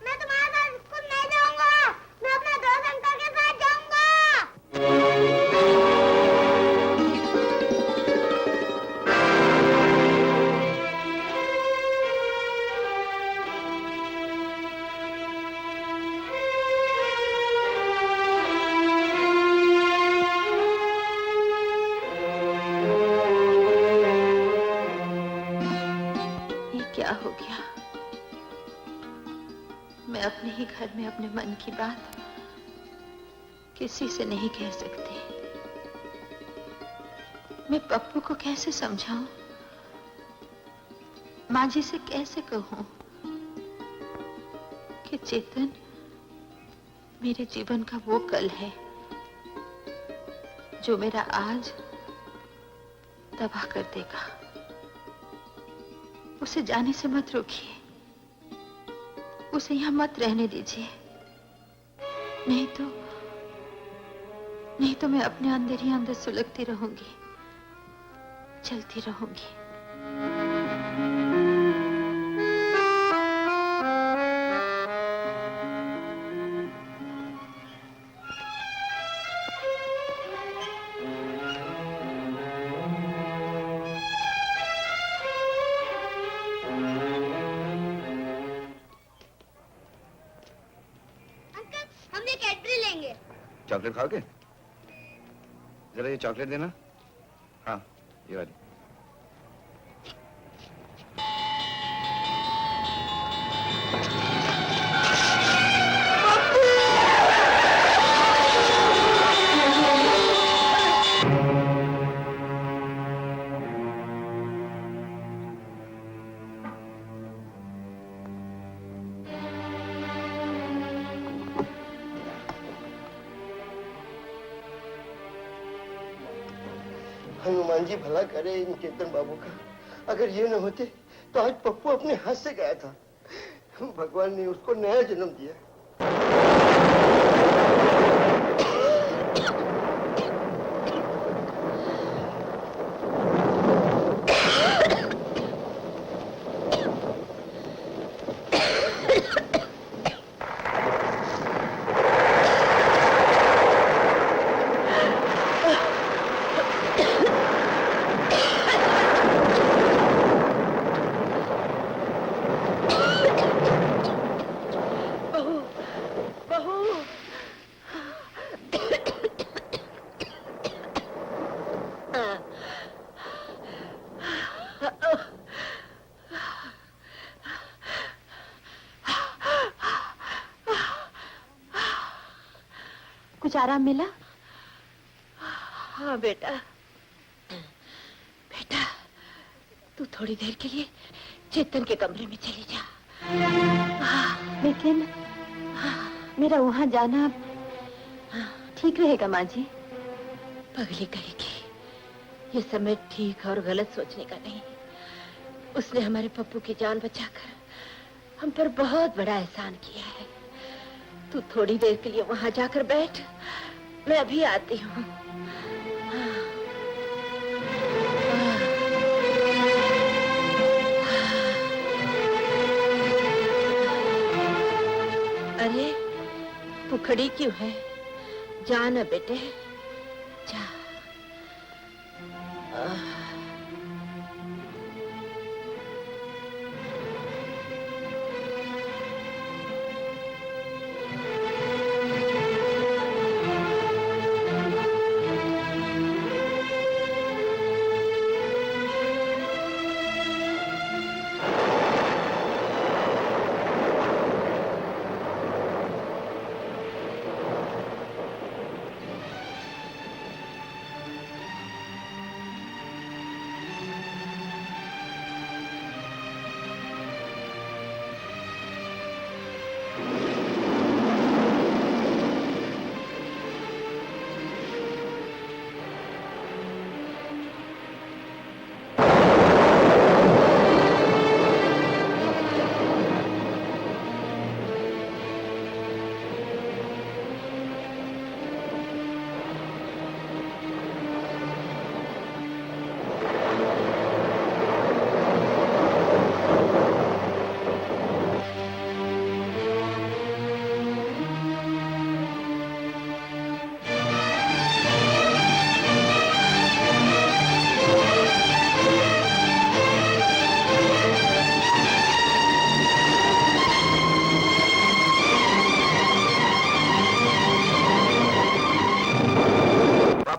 मैं तुम्हारे साथ स्कूल नहीं जाऊंगा। मैं अपने दोस्त अंकल के साथ जाऊंगा। क्या हो गया? मैं अपने ही घर में अपने मन की बात किसी से नहीं कह सकती। मैं पप्पू को कैसे समझाऊं? माँ जी से कैसे कहूं कि चेतन मेरे जीवन का वो कल है जो मेरा आज तबाह कर देगा। उसे जाने से मत रोकिए, उसे यहां मत रहने दीजिए, नहीं तो मैं अपने अंदर ही अंदर सुलगती रहूंगी, चलती रहूंगी। हमने कैडबरी लेंगे। चॉकलेट खाओगे? जरा ये चॉकलेट देना। हाँ, ये वाली। हनुमान जी भला करे इन चेतन बाबू का। अगर ये न होते तो आज पप्पू अपने हाथ से गया था। भगवान ने उसको नया जन्म दिया। कुछ आराम मिला? हाँ बेटा, बेटा तू थोड़ी देर के लिए चेतन के कमरे में चली जा। लेकिन मेरा वहां जाना ठीक रहेगा माँ जी? पगली कहेगी ये समय ठीक और गलत सोचने का नहीं। उसने हमारे पप्पू की जान बचाकर हम पर बहुत बड़ा एहसान किया है। तू थोड़ी देर के लिए वहां जाकर बैठ, मैं अभी आती हूँ। अरे तू खड़ी क्यों है? जा ना बेटे, जा।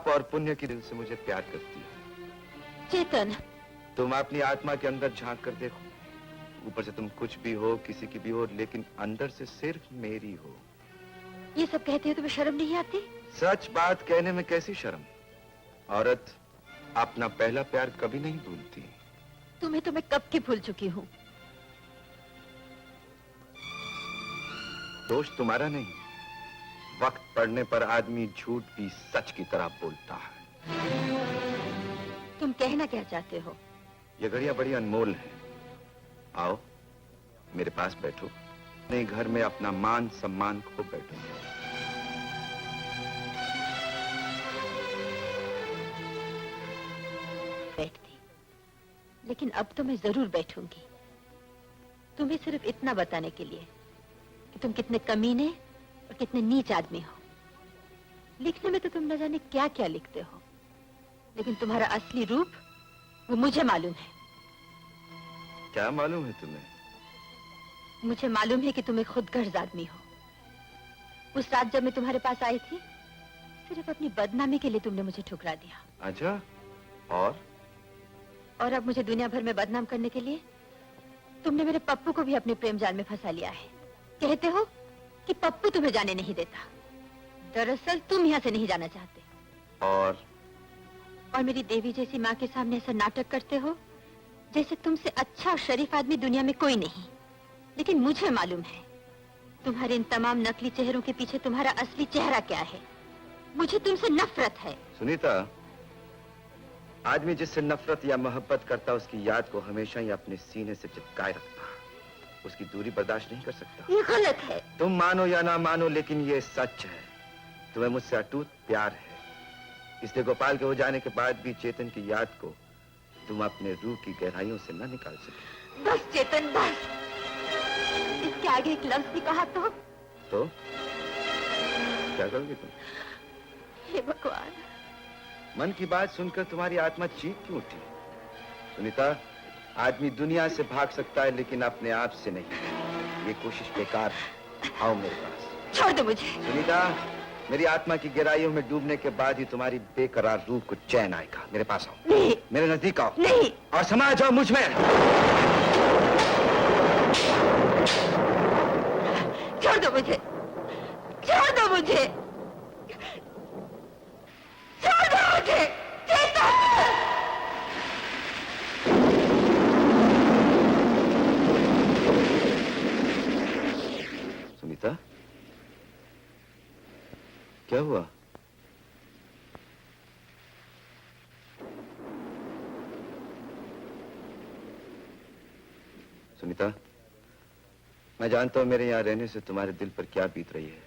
और पुण्य की दिल से मुझे प्यार करती है। चेतन, तुम अपनी आत्मा के अंदर झांक कर देखो। ऊपर से तुम कुछ भी हो, किसी की भी हो, लेकिन अंदर से सिर्फ मेरी हो। ये सब कहते हो तुम्हें शर्म नहीं आती? सच बात कहने में कैसी शर्म। औरत अपना पहला प्यार कभी नहीं भूलती। तुम्हें तो मैं कब की भूल चुकी हूँ। दोष तुम्हारा नहीं, वक्त पड़ने पर आदमी झूठ भी सच की तरह बोलता है। तुम कहना क्या चाहते हो? ये घड़ियां बड़ी अनमोल हैं। आओ मेरे पास बैठो। अपने घर में अपना मान सम्मान खो बैठूंगा। बैठती, लेकिन अब तो मैं जरूर बैठूंगी, तुम्हें सिर्फ इतना बताने के लिए कि तुम कितने कमीने और कितने नीच आदमी हो। लिखने में तो तुम न जाने क्या क्या लिखते हो, लेकिन तुम्हारा असली रूप वो मुझे मालूम है। क्या मालूम है तुम्हें? मुझे मालूम है कि तुम एक खुदगर्ज आदमी हो। उस रात जब मैं तुम्हारे पास आई थी, सिर्फ अपनी बदनामी के लिए तुमने मुझे ठुकरा दिया। अच्छा, और अब मुझे दुनिया भर में बदनाम करने के लिए तुमने मेरे पप्पू को भी अपने प्रेम जाल में फंसा लिया है। कहते हो कि पप्पू तुम्हें जाने नहीं देता, दरअसल तुम यहाँ से नहीं जाना चाहते। और मेरी देवी जैसी माँ के सामने ऐसा नाटक करते हो जैसे तुमसे अच्छा और शरीफ आदमी दुनिया में कोई नहीं। लेकिन मुझे मालूम है तुम्हारे इन तमाम नकली चेहरों के पीछे तुम्हारा असली चेहरा क्या है। मुझे तुमसे नफरत है। सुनीता, आदमी जिससे नफरत या मोहब्बत करता उसकी याद को हमेशा ही अपने सीने से चिपकाए रखता, उसकी दूरी बर्दाश्त नहीं कर सकता। ये गलत है। तुम मानो या ना मानो, लेकिन ये सच है। तुम्हें मुझसे अटूट प्यार है, इसलिए गोपाल के हो जाने के बाद भी चेतन की याद को तुम अपने रूह की गहराइयों से न निकाल सके। बस चेतन, बस। इसके आगे एक लफ्ज भी कहा तो क्या करोगे तुम? हे भगवान, मन की बात सुनकर तुम्हारी आत्मा चीख क्यों उठी? सुनीता, आदमी दुनिया से भाग सकता है लेकिन अपने आप से नहीं। ये कोशिश बेकार है। आओ मेरे पास। छोड़ दो मुझे। सुनीता, मेरी आत्मा की गहराइयों में डूबने के बाद ही तुम्हारी बेकरार रूह को चैन आएगा। मेरे पास आओ। नहीं। मेरे नजदीक आओ। नहीं। और समा जाओ मुझ में। छोड़ दो मुझे, छोड़ दो मुझे, छोड़ दो मुझे। सुनीता, क्या हुआ? सुनीता, मैं जानता हूं मेरे यहां रहने से तुम्हारे दिल पर क्या बीत रही है।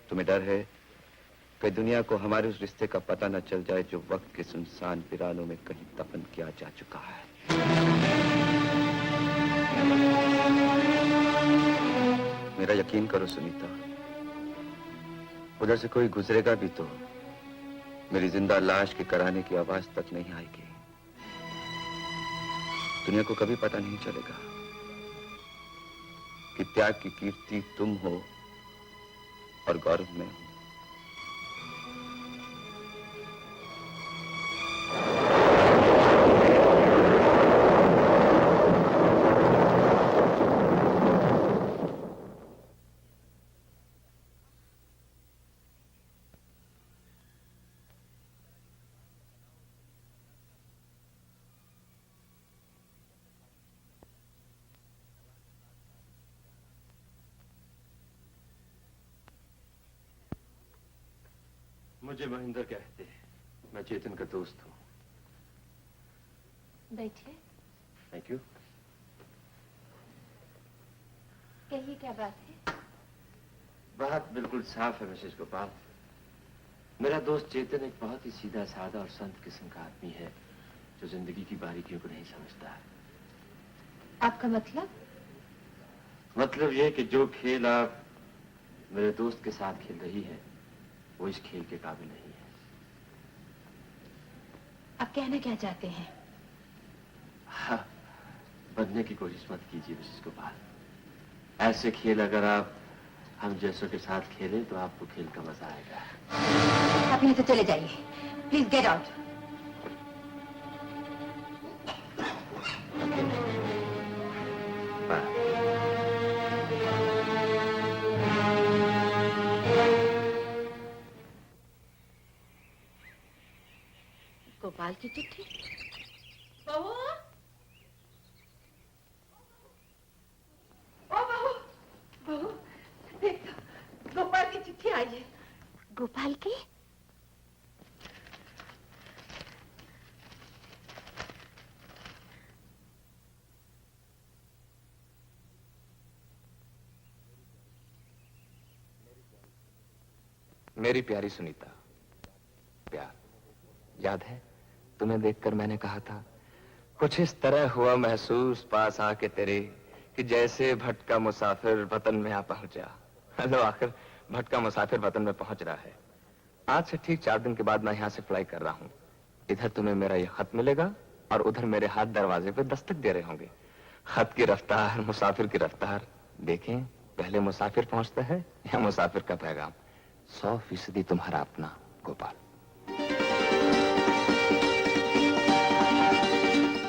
तुम्हें डर है कि दुनिया को हमारे उस रिश्ते का पता न चल जाए जो वक्त के सुनसान वीरानों में कहीं दफन किया जा चुका है। मेरा यकीन करो सुनीता, उधर से कोई गुजरेगा भी तो मेरी जिंदा लाश के कराने की आवाज तक नहीं आएगी। दुनिया को कभी पता नहीं चलेगा कि त्याग की कीर्ति तुम हो और गौरव मैं हूं। मुझे महेंद्र कहते हैं, मैं चेतन का दोस्त हूँ। बैठिए। Thank you. कहिए क्या बात है? बात बिल्कुल साफ है मिसेस गोपाल। मेरा दोस्त चेतन एक बहुत ही सीधा साधा और संत किस्म का आदमी है जो जिंदगी की बारीकियों को नहीं समझता है। आपका मतलब? मतलब यह कि जो खेल आप मेरे दोस्त के साथ खेल रही है वो इस खेल के काबिल नहीं है। आप कहना क्या चाहते हैं? हाँ, बनने की कोशिश मत कीजिए मिसेस गोपाल। ऐसे खेल अगर आप हम जैसों के साथ खेलें तो आपको खेल का मजा आएगा। आप यहाँ से चले जाइए। Please get out. गोपाल की चिट्ठी। बहू, ओ बहू, बहू देख तो, गोपाल की चिट्ठी आई है। गोपाल की? मेरी प्यारी सुनीता, प्यार याद है? तुम्हें देखकर मैंने कहा था कुछ इस तरह हुआ महसूस पास आके तेरे कि जैसे भटका मुसाफिर वतन में आ पहुंचा। लो आखिर भटका मुसाफिर वतन में पहुंच रहा है। आज से ठीक 4 दिन के बाद मैं यहाँ से फ्लाई कर रहा हूँ। इधर तुम्हें मेरा ये खत मिलेगा और उधर मेरे हाथ दरवाजे पे दस्तक दे रहे होंगे। खत की रफ्तार, मुसाफिर की रफ्तार। देखें पहले मुसाफिर पहुंचता है या मुसाफिर का पैगाम। 100% तुम्हारा अपना गोपाल।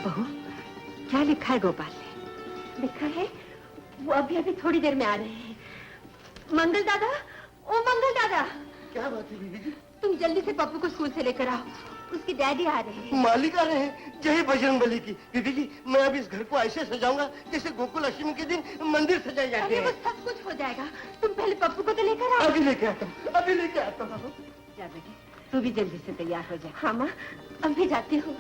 बहू, क्या लिखा है गोपाल ने? लिखा है वो अभी अभी थोड़ी देर में आ रहे हैं। मंगल दादा, ओ मंगल दादा। क्या बात है बीबी जी? तुम जल्दी से पप्पू को स्कूल से लेकर आओ, उसकी डैडी आ रहे हैं। मालिक आ रहे हैं? जय बजरंगबली की। बीबी जी मैं अब इस घर को ऐसे सजाऊंगा जैसे गोकुल अष्टमी के दिन मंदिर सजाए जाते हैं। वो सब कुछ हो जाएगा, तुम पहले पप्पू को तो लेकर आओ। अभी लेके आता हूँ, अभी लेके आता हूँ। जा बेटे, तू भी जल्दी से तैयार हो जा। हाँ माँ, अब भी जाती हूँ।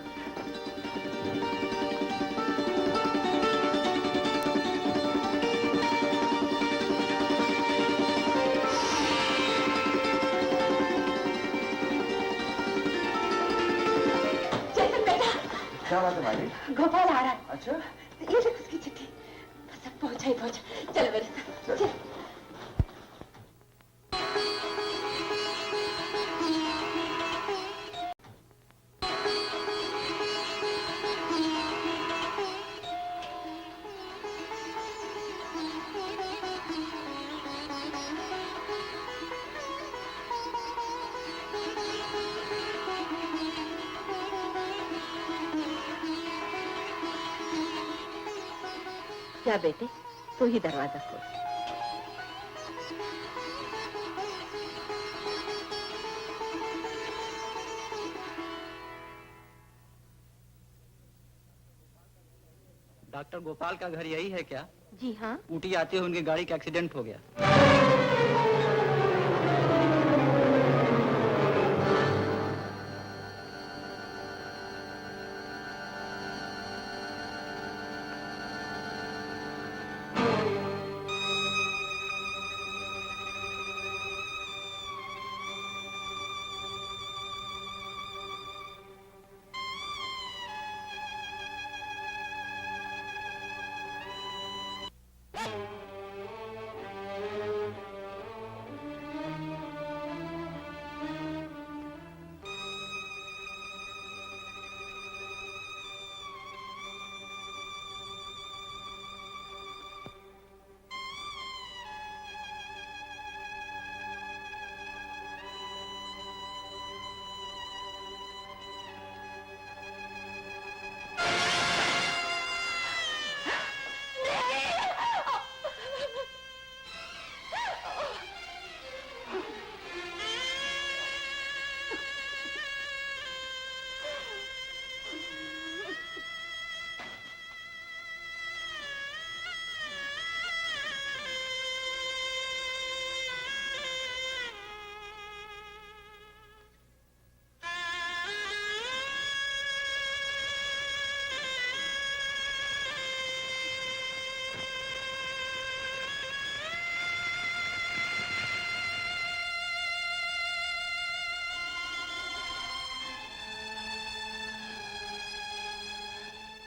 क्या बात है मालिक? गोपाल आ रहा है। अच्छा, ये देख उसकी चिट्ठी। बस अब पहुंचा ही पहुंचा। चलो मेरे साथ चल। जा बेटे, तू ही दरवाजा खोल। डॉक्टर गोपाल का घर यही है क्या? जी हाँ। ऊटी आते हुए उनकी गाड़ी का एक्सीडेंट हो गया।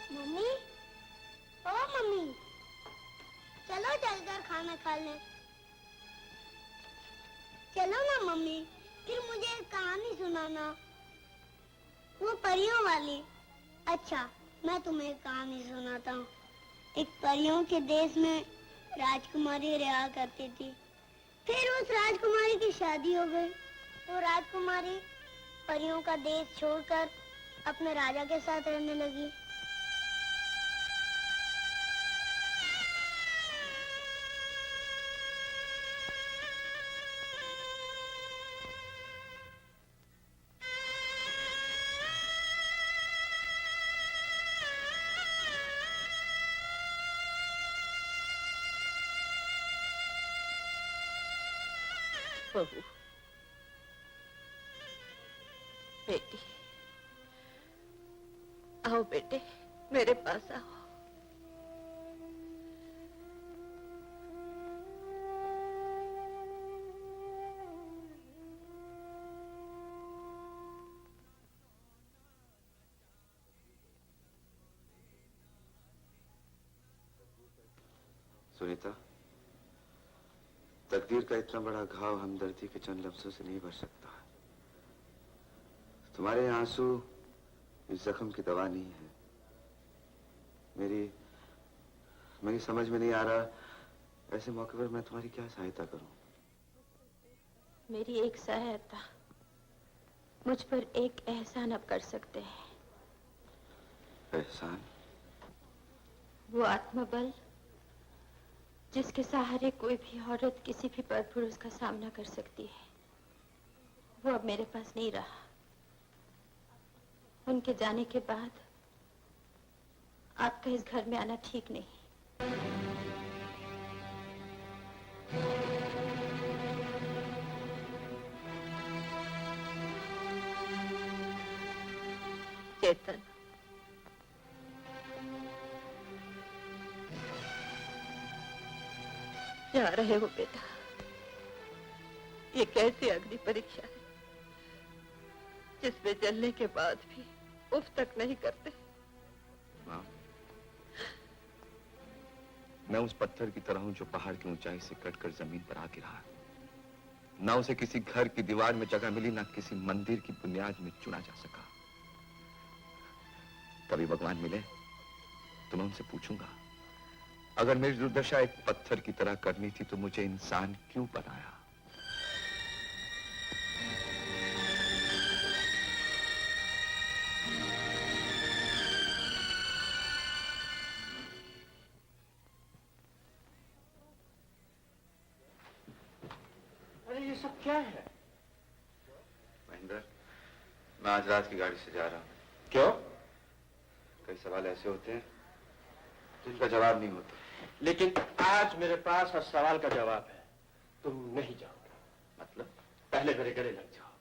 मम्मी, ओ मम्मी, चलो चलकर खाना खा लें। चलो ना मम्मी, फिर मुझे एक कहानी सुनाना, वो परियों वाली। अच्छा, मैं तुम्हें एक कहानी सुनाता हूँ। एक परियों के देश में राजकुमारी रहा करती थी। फिर उस राजकुमारी की शादी हो गई। वो राजकुमारी परियों का देश छोड़कर अपने राजा के साथ रहने लगी। बहू, बेटी, आओ बेटे, मेरे पास आओ। सुनीता, तकदीर का इतना बड़ा घाव हमदर्दी के चंद लफ्जों से नहीं भर सकता। तुम्हारे आंसू इस जख्म की दवा नहीं है। मेरी समझ में नहीं आ रहा, ऐसे मौके पर मैं तुम्हारी क्या सहायता करूं? मेरी एक सहायता, मुझ पर एक एहसान अब कर सकते हैं। एहसान? वो आत्मबल जिसके सहारे कोई भी औरत किसी भी पर पुरुष का सामना कर सकती है, वो अब मेरे पास नहीं रहा। उनके जाने के बाद आपका इस घर में आना ठीक नहीं। चेतन, जा रहे हो बेटा? ये कैसी अग्नि परीक्षा है जिसमें जलने के बाद भी उफ तक नहीं करते? माँ, मैं उस पत्थर की तरह हूं जो पहाड़ की ऊंचाई से कटकर जमीन पर आ गिरा। ना उसे किसी घर की दीवार में जगह मिली, ना किसी मंदिर की बुनियाद में चुना जा सका। कभी भगवान मिले तो मैं उनसे पूछूंगा, अगर मेरी दुर्दशा एक पत्थर की तरह करनी थी तो मुझे इंसान क्यों बनाया? अरे ये सब क्या है? महेंद्र, मैं आज रात की गाड़ी से जा रहा हूं। क्यों? कई सवाल ऐसे होते हैं जिनका जवाब नहीं होता। लेकिन आज मेरे पास हर सवाल का जवाब है। तुम नहीं जाओगे। मतलब? पहले मेरे गले लग जाओ।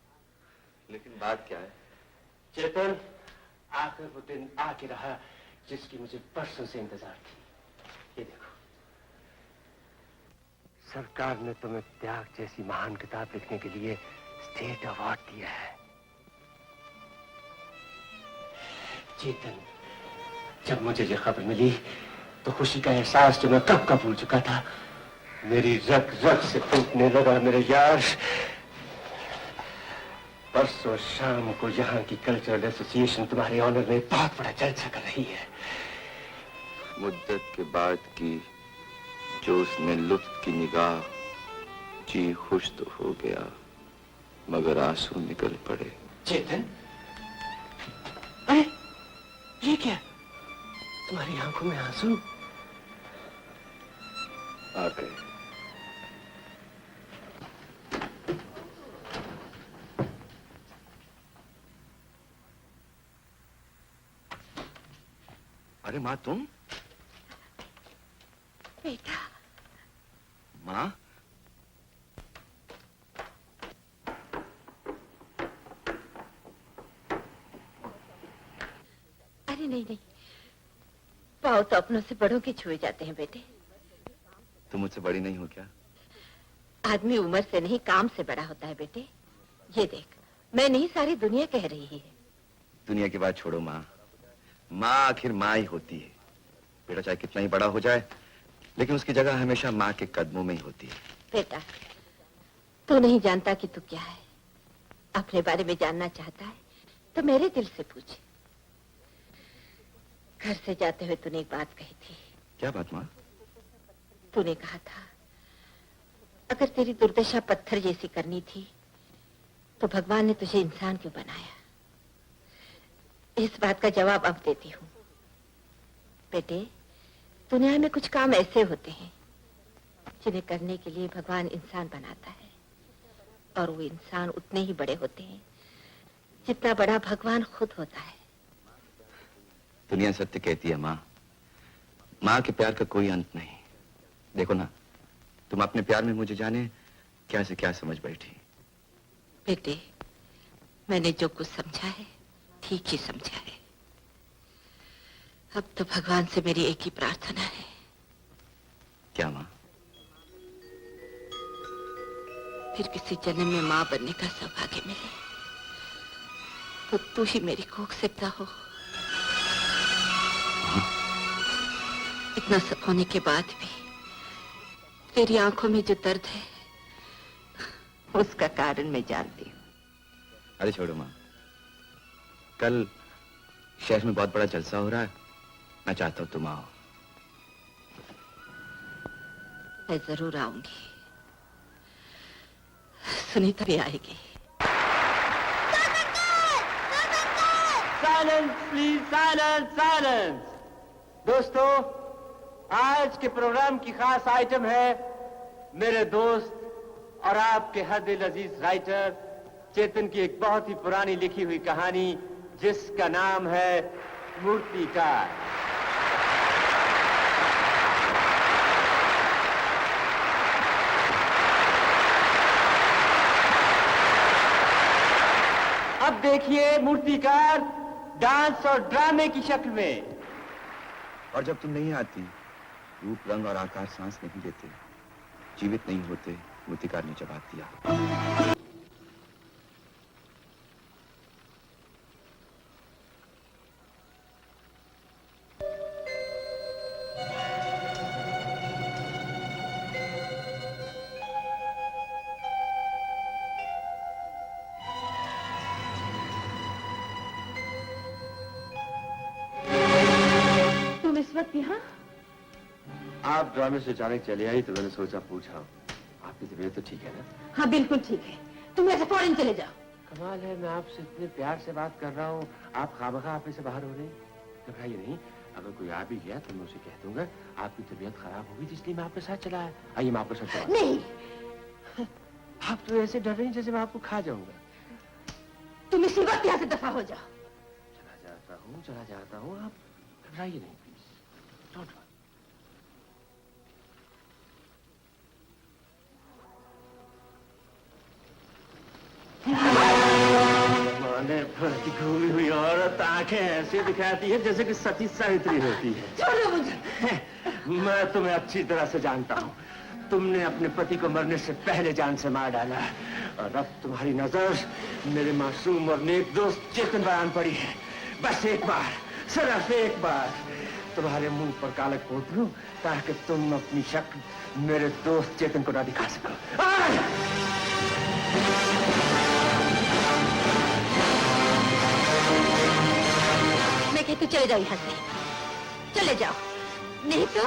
लेकिन बात क्या है? चेतन, आखिर वो दिन आके रहा जिसकी मुझे बरसों से इंतजार थी। ये देखो, सरकार ने तुम्हें त्याग जैसी महान किताब लिखने के लिए स्टेट अवार्ड दिया है। चेतन, जब मुझे ये खबर मिली तो खुशी का एहसास जो मैं कब का भूल चुका था, मेरी रग रग से टूटने लगा मेरे यार। परसों शाम को यहाँ की कल्चरल एसोसिएशन तुम्हारे ऑनर में बहुत बड़ा जलसा कर रही है। मुद्दत के बाद की जो उसने लुत्फ की निगाह, जी खुश तो हो गया मगर आंसू निकल पड़े। चेतन, अरे ये क्या? तुम्हारी आंखों में आंसू आ गए। अरे माँ, तुम? बेटा। माँ? अरे नहीं नहीं, पाँव तो अपनों से बड़ों के छुए जाते हैं बेटे। तुम मुझसे बड़ी नहीं हो क्या? आदमी उम्र से नहीं काम से बड़ा होता है बेटे। ये देख, मैं नहीं सारी दुनिया कह रही है। दुनिया की बात छोड़ो माँ। माँ आखिर माँ ही होती है। बेटा चाहे कितना ही बड़ा हो जाए, लेकिन उसकी जगह हमेशा माँ के कदमों में ही होती है। बेटा, तू नहीं जानता कि तू क्या है। अपने बारे में जानना चाहता है तो मेरे दिल से पूछ। घर से जाते हुए तूने एक बात कही थी। क्या बात माँ? तूने कहा था, अगर तेरी दुर्दशा पत्थर जैसी करनी थी तो भगवान ने तुझे इंसान क्यों बनाया? इस बात का जवाब अब देती हूँ। बेटे, दुनिया में कुछ काम ऐसे होते हैं जिन्हें करने के लिए भगवान इंसान बनाता है, और वो इंसान उतने ही बड़े होते हैं जितना बड़ा भगवान खुद होता है। दुनिया सत्य कहती है माँ। माँ के प्यार का कोई अंत नहीं। देखो ना, तुम अपने प्यार में मुझे जाने क्या से क्या समझ बैठी? बेटे, मैंने जो कुछ समझा है ठीक ही समझा है। अब तो भगवान से मेरी एक ही प्रार्थना है। क्या माँ? फिर किसी जन्म में माँ बनने का सौभाग्य मिले तो तू ही मेरी कोख से पैदा हो। इतना सब होने के बाद भी तेरी आंखों में जो दर्द है उसका कारण मैं जानती हूँ। अरे छोड़ो माँ, कल शहर में बहुत बड़ा जलसा हो रहा है, मैं चाहता हूँ तुम आओ। मैं जरूर आऊंगी। सुनीता भी आएगी। Silence please, silence, silence. दोस्तों, आज के प्रोग्राम की खास आइटम है मेरे दोस्त और आपके हद दिल अजीज राइटर चेतन की एक बहुत ही पुरानी लिखी हुई कहानी जिसका नाम है मूर्तिकार। अब देखिए मूर्तिकार डांस और ड्रामे की शक्ल में। और जब तुम नहीं आती, रूप रंग और आकार सांस नहीं देते, जीवित नहीं होते, मूर्तिकार ने जवाब दिया। तुम इस वक्त यहाँ? आप ड्रामे से जाने चले आई तो मैंने सोचा पूछा। आपकी तबीयत तो ठीक है ना? हाँ बिल्कुल ठीक है। तुम ऐसे फौरन चले जाओ। कमाल है, मैं आपसे इतने प्यार से बात कर रहा हूँ, आप खामखा आप से बाहर हो रहे हैं। घबराइए नहीं, अगर कोई आ भी गया तो मैं उसे कह दूंगा आपकी तबीयत खराब होगी इसलिए मैं आपके साथ चला आया। आइए मैं आपके साथ चला। नहीं, आप तो ऐसे डर रही हैं जैसे मैं आपको खा जाऊंगा। तुम इसी वक्त यहाँ से दफा हो जाओ। चला जाता हूँ, आप घबराइए नहीं प्लीज। Don't worry. माने भरती घूमी हुई औरत आंखें ऐसे दिखाती है जैसे कि सती सावित्री होती है। छोड़ो मुझे। मैं तुम्हें अच्छी तरह से जानता हूँ। तुमने अपने पति को मरने से पहले जान से मार डाला और अब तुम्हारी नजर मेरे मासूम और नेक दोस्त चेतन पर आन पड़ी है। बस एक बार, सिर्फ एक बार तुम्हारे मुंह पर कालक पोत लूं ताकि तुम अपनी शक्ल मेरे दोस्त चेतन को ना दिखा सको। मैं कहती चले जाओ यहाँ से, चले जाओ, नहीं तो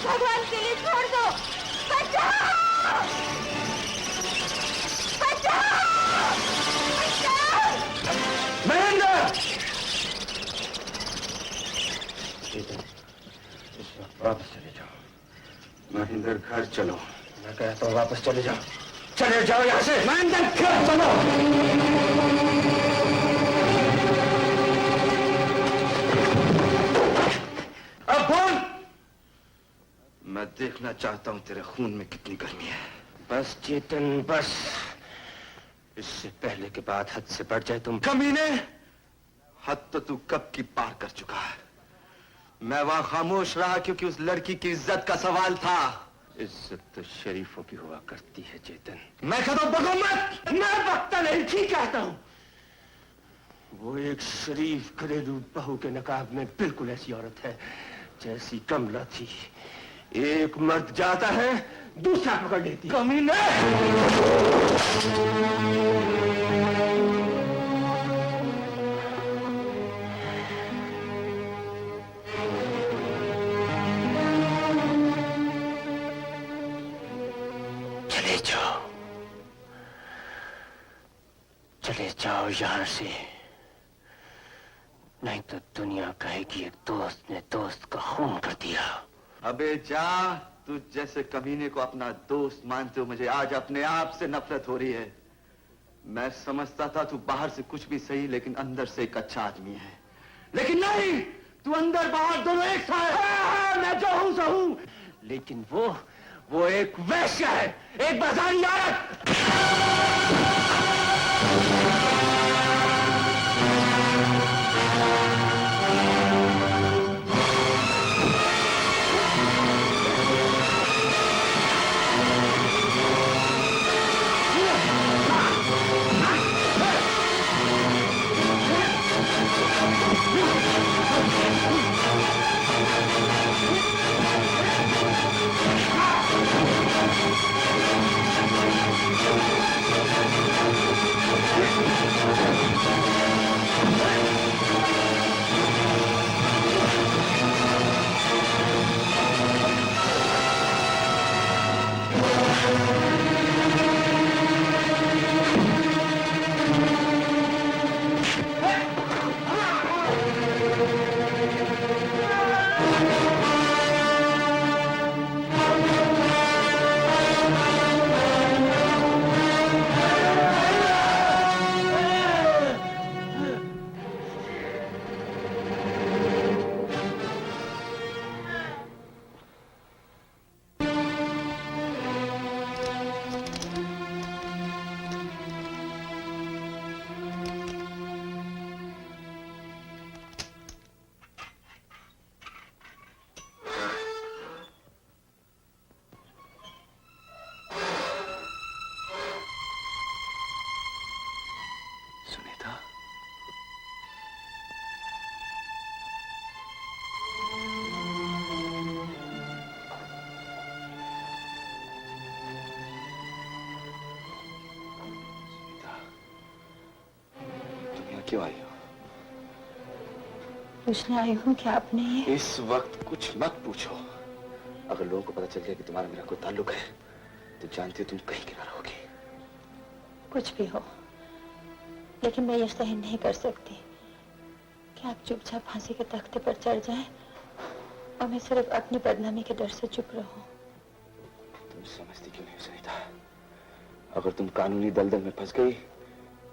भगवान के लिए छोड़ दो। बचाओ! महेंद्र! वापस चले जाओ। महेंद्र घर चलो। मैं कहता हूँ वापस चले जाओ। चले जाओ यहाँ से। महेंद्र घर चलो। अब बोल। मैं देखना चाहता हूँ तेरे खून में कितनी गर्मी है। बस चेतन बस। इससे पहले के बाद हद से बढ़ जाए तुम। कमीने, हद तो तू कब की पार कर चुका है। मैं वहां खामोश रहा क्योंकि उस लड़की की इज्जत का सवाल था। इज्जत तो शरीफों की हुआ करती है चेतन। मैं कहता हूं बको मत। मैं बकता नहीं, ठीक कहता हूं। वो एक शरीफ घरेलू बहू के नकाब में बिल्कुल ऐसी औरत है जैसी कमला थी। एक मर्द जाता है, दूसरा पकड़ लेती। कमीने! चले जाओ, चले जाओ यहां से, नहीं तो दुनिया कहेगी एक दोस्त ने दोस्त का खून कर दिया। अबे जा, तुझ जैसे कमीने को अपना दोस्त मानते हो मुझे आज अपने आप से नफरत हो रही है। मैं समझता था तू बाहर से कुछ भी सही लेकिन अंदर से एक अच्छा आदमी है, लेकिन नहीं, तू अंदर बाहर दोनों एक सा है। मैं जो हूं सो हूं, लेकिन वो एक वैश्य है, एक बाजारी औरत। सुनीता, तुम यहाँ क्यों आई हो? पूछने आई हूँ कि आपने इस वक्त कुछ मत पूछो। अगर लोगों को पता चल गया कि तुम्हारा मेरा कोई ताल्लुक है तो जानती हो तुम कहीं की ना रहोगी। कुछ भी हो, लेकिन मैं ये सहन नहीं कर सकती कि आप चुपचाप फांसी के तख्ते पर चढ़ जाएं और मैं सिर्फ अपनी बदनामी के डर से चुप रहूं। तुम समझती क्यों नहीं सुनीता? अगर तुम कानूनी दलदल में फंस गई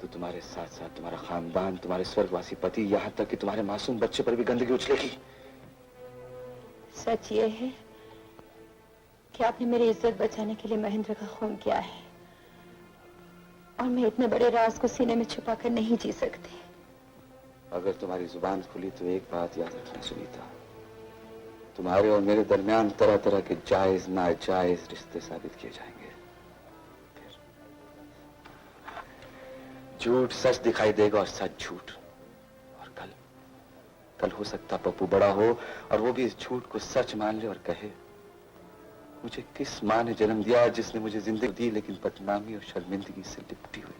तो तुम्हारे साथ साथ तुम्हारा खानदान, तुम्हारे स्वर्गवासी पति, यहाँ तक कि तुम्हारे मासूम बच्चे पर भी गंदगी उछलेगी। सच ये है कि आपने मेरी इज्जत बचाने के लिए महेंद्र का खून किया है और मैं इतने बड़े राज को सीने में छुपा कर नहीं जी सकती। अगर तुम्हारी जुबान खुली तो एक बात याद रखना सुनीता, तुम्हारे और मेरे दरमियान तरह तरह के जायज नाजायज रिश्ते साबित किए जाएंगे। फिर झूठ सच दिखाई देगा और सच झूठ। और कल हो सकता पप्पू बड़ा हो और वो भी इस झूठ को सच मान ले और कहे, मुझे किस माँ ने जन्म दिया जिसने मुझे जिंदगी दी लेकिन बदनामी और शर्मिंदगी से लिपटी हुई।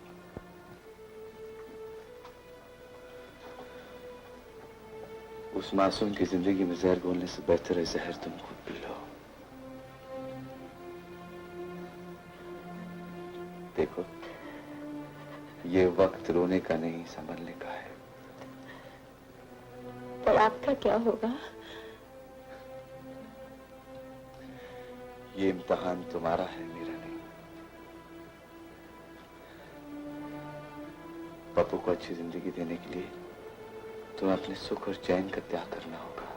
उस मासूम की जिंदगी में जहर घोलने से बेहतर है जहर तुम खुद पी लो। देखो, ये वक्त रोने का नहीं संभलने का है। पर आपका क्या होगा? ये इम्तिहान तुम्हारा है, मेरा नहीं। पप्पू को अच्छी जिंदगी देने के लिए तुम्हें अपने सुख और चैन का त्याग करना होगा।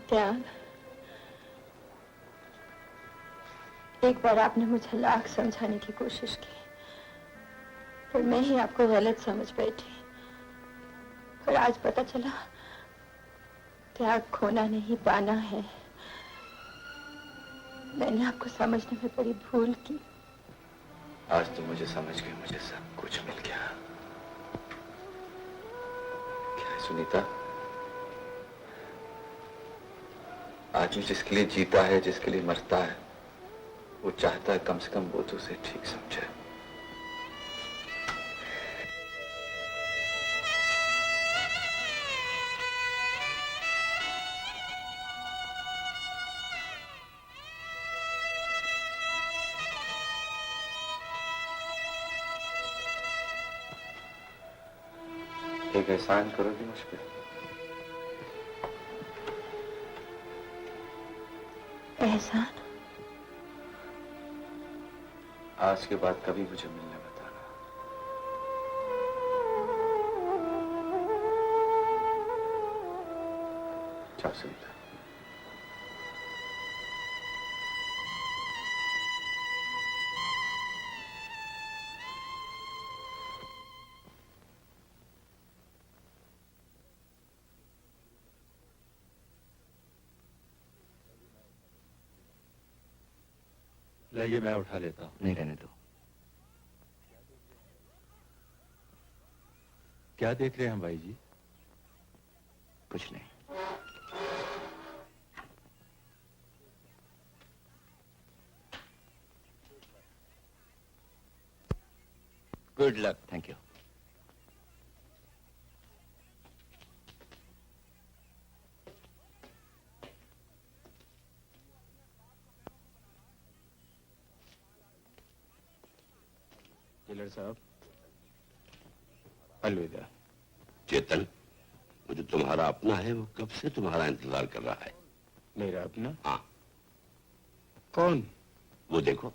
त्याग? एक बार आपने मुझे लाख समझाने की कोशिश की, फिर मैं ही आपको गलत समझ बैठी। पर आज पता चला त्याग खोना नहीं पाना है। मैंने आपको समझने में बड़ी भूल की। आज तुम मुझे समझ गए, मुझे सब कुछ मिल गया। क्या है सुनीता? आदमी जिसके लिए जीता है, जिसके लिए मरता है, वो चाहता है कम से कम वो तो उसे ठीक समझे। एक एहसान करोगी मुझ पे? एहसान। आज के बाद कभी मुझे मिलने मत आना। जाओ सुनीता। लाइए मैं उठा लेता हूँ। नहीं रहने दो। क्या देख रहे हैं भाई जी? कुछ नहीं। Good luck. Thank you. Taylor साहब, अलविदा। चेतन, वो जो तुम्हारा अपना है वो कब से तुम्हारा इंतजार कर रहा है? मेरा अपना? हाँ। कौन? वो देखो।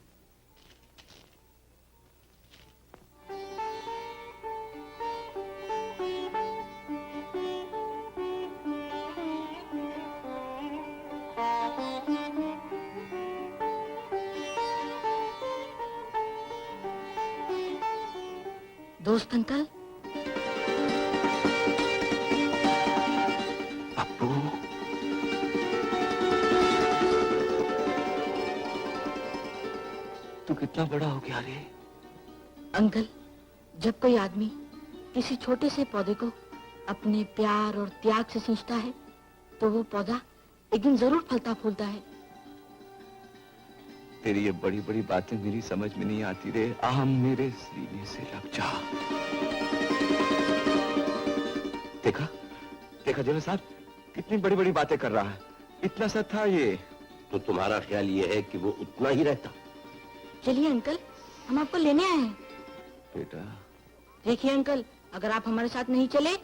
दोस्त अंकल। अप्पू। तू कितना बड़ा हो गया रे? अंकल, जब कोई आदमी किसी छोटे से पौधे को अपने प्यार और त्याग से सींचता है तो वो पौधा एक दिन जरूर फलता फूलता है। तेरी ये बड़ी बड़ी बातें मेरी समझ में नहीं आती रे। आम मेरे सीने से लग जा। देखा देखा जेलर साहब, कितनी बड़ी बड़ी बातें कर रहा है। इतना सा था ये। तो तुम्हारा ख्याल ये है कि वो उतना ही रहता? चलिए अंकल, हम आपको लेने आए हैं। बेटा देखिए अंकल, अगर आप हमारे साथ नहीं चले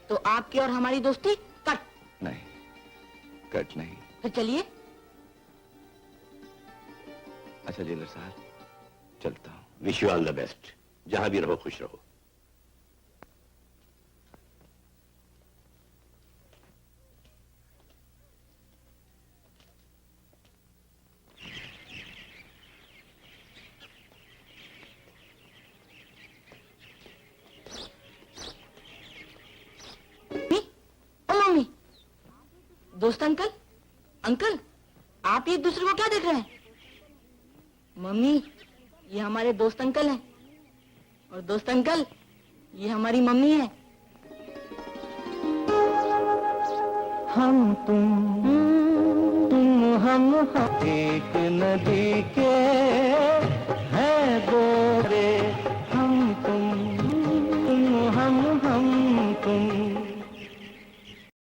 तो आपकी और हमारी दोस्ती कट। नहीं, कट नहीं। फिर चलिए। अच्छा जेलर साहब, चलता हूँ। Wish you all the best. जहां भी रहो खुश रहो। मम्मी, दोस्त अंकल, अंकल, आप एक दूसरे को क्या देख रहे हैं? मम्मी, ये हमारे दोस्त अंकल हैं, और दोस्त अंकल, ये हमारी मम्मी है। हम तुम हम एक नदी के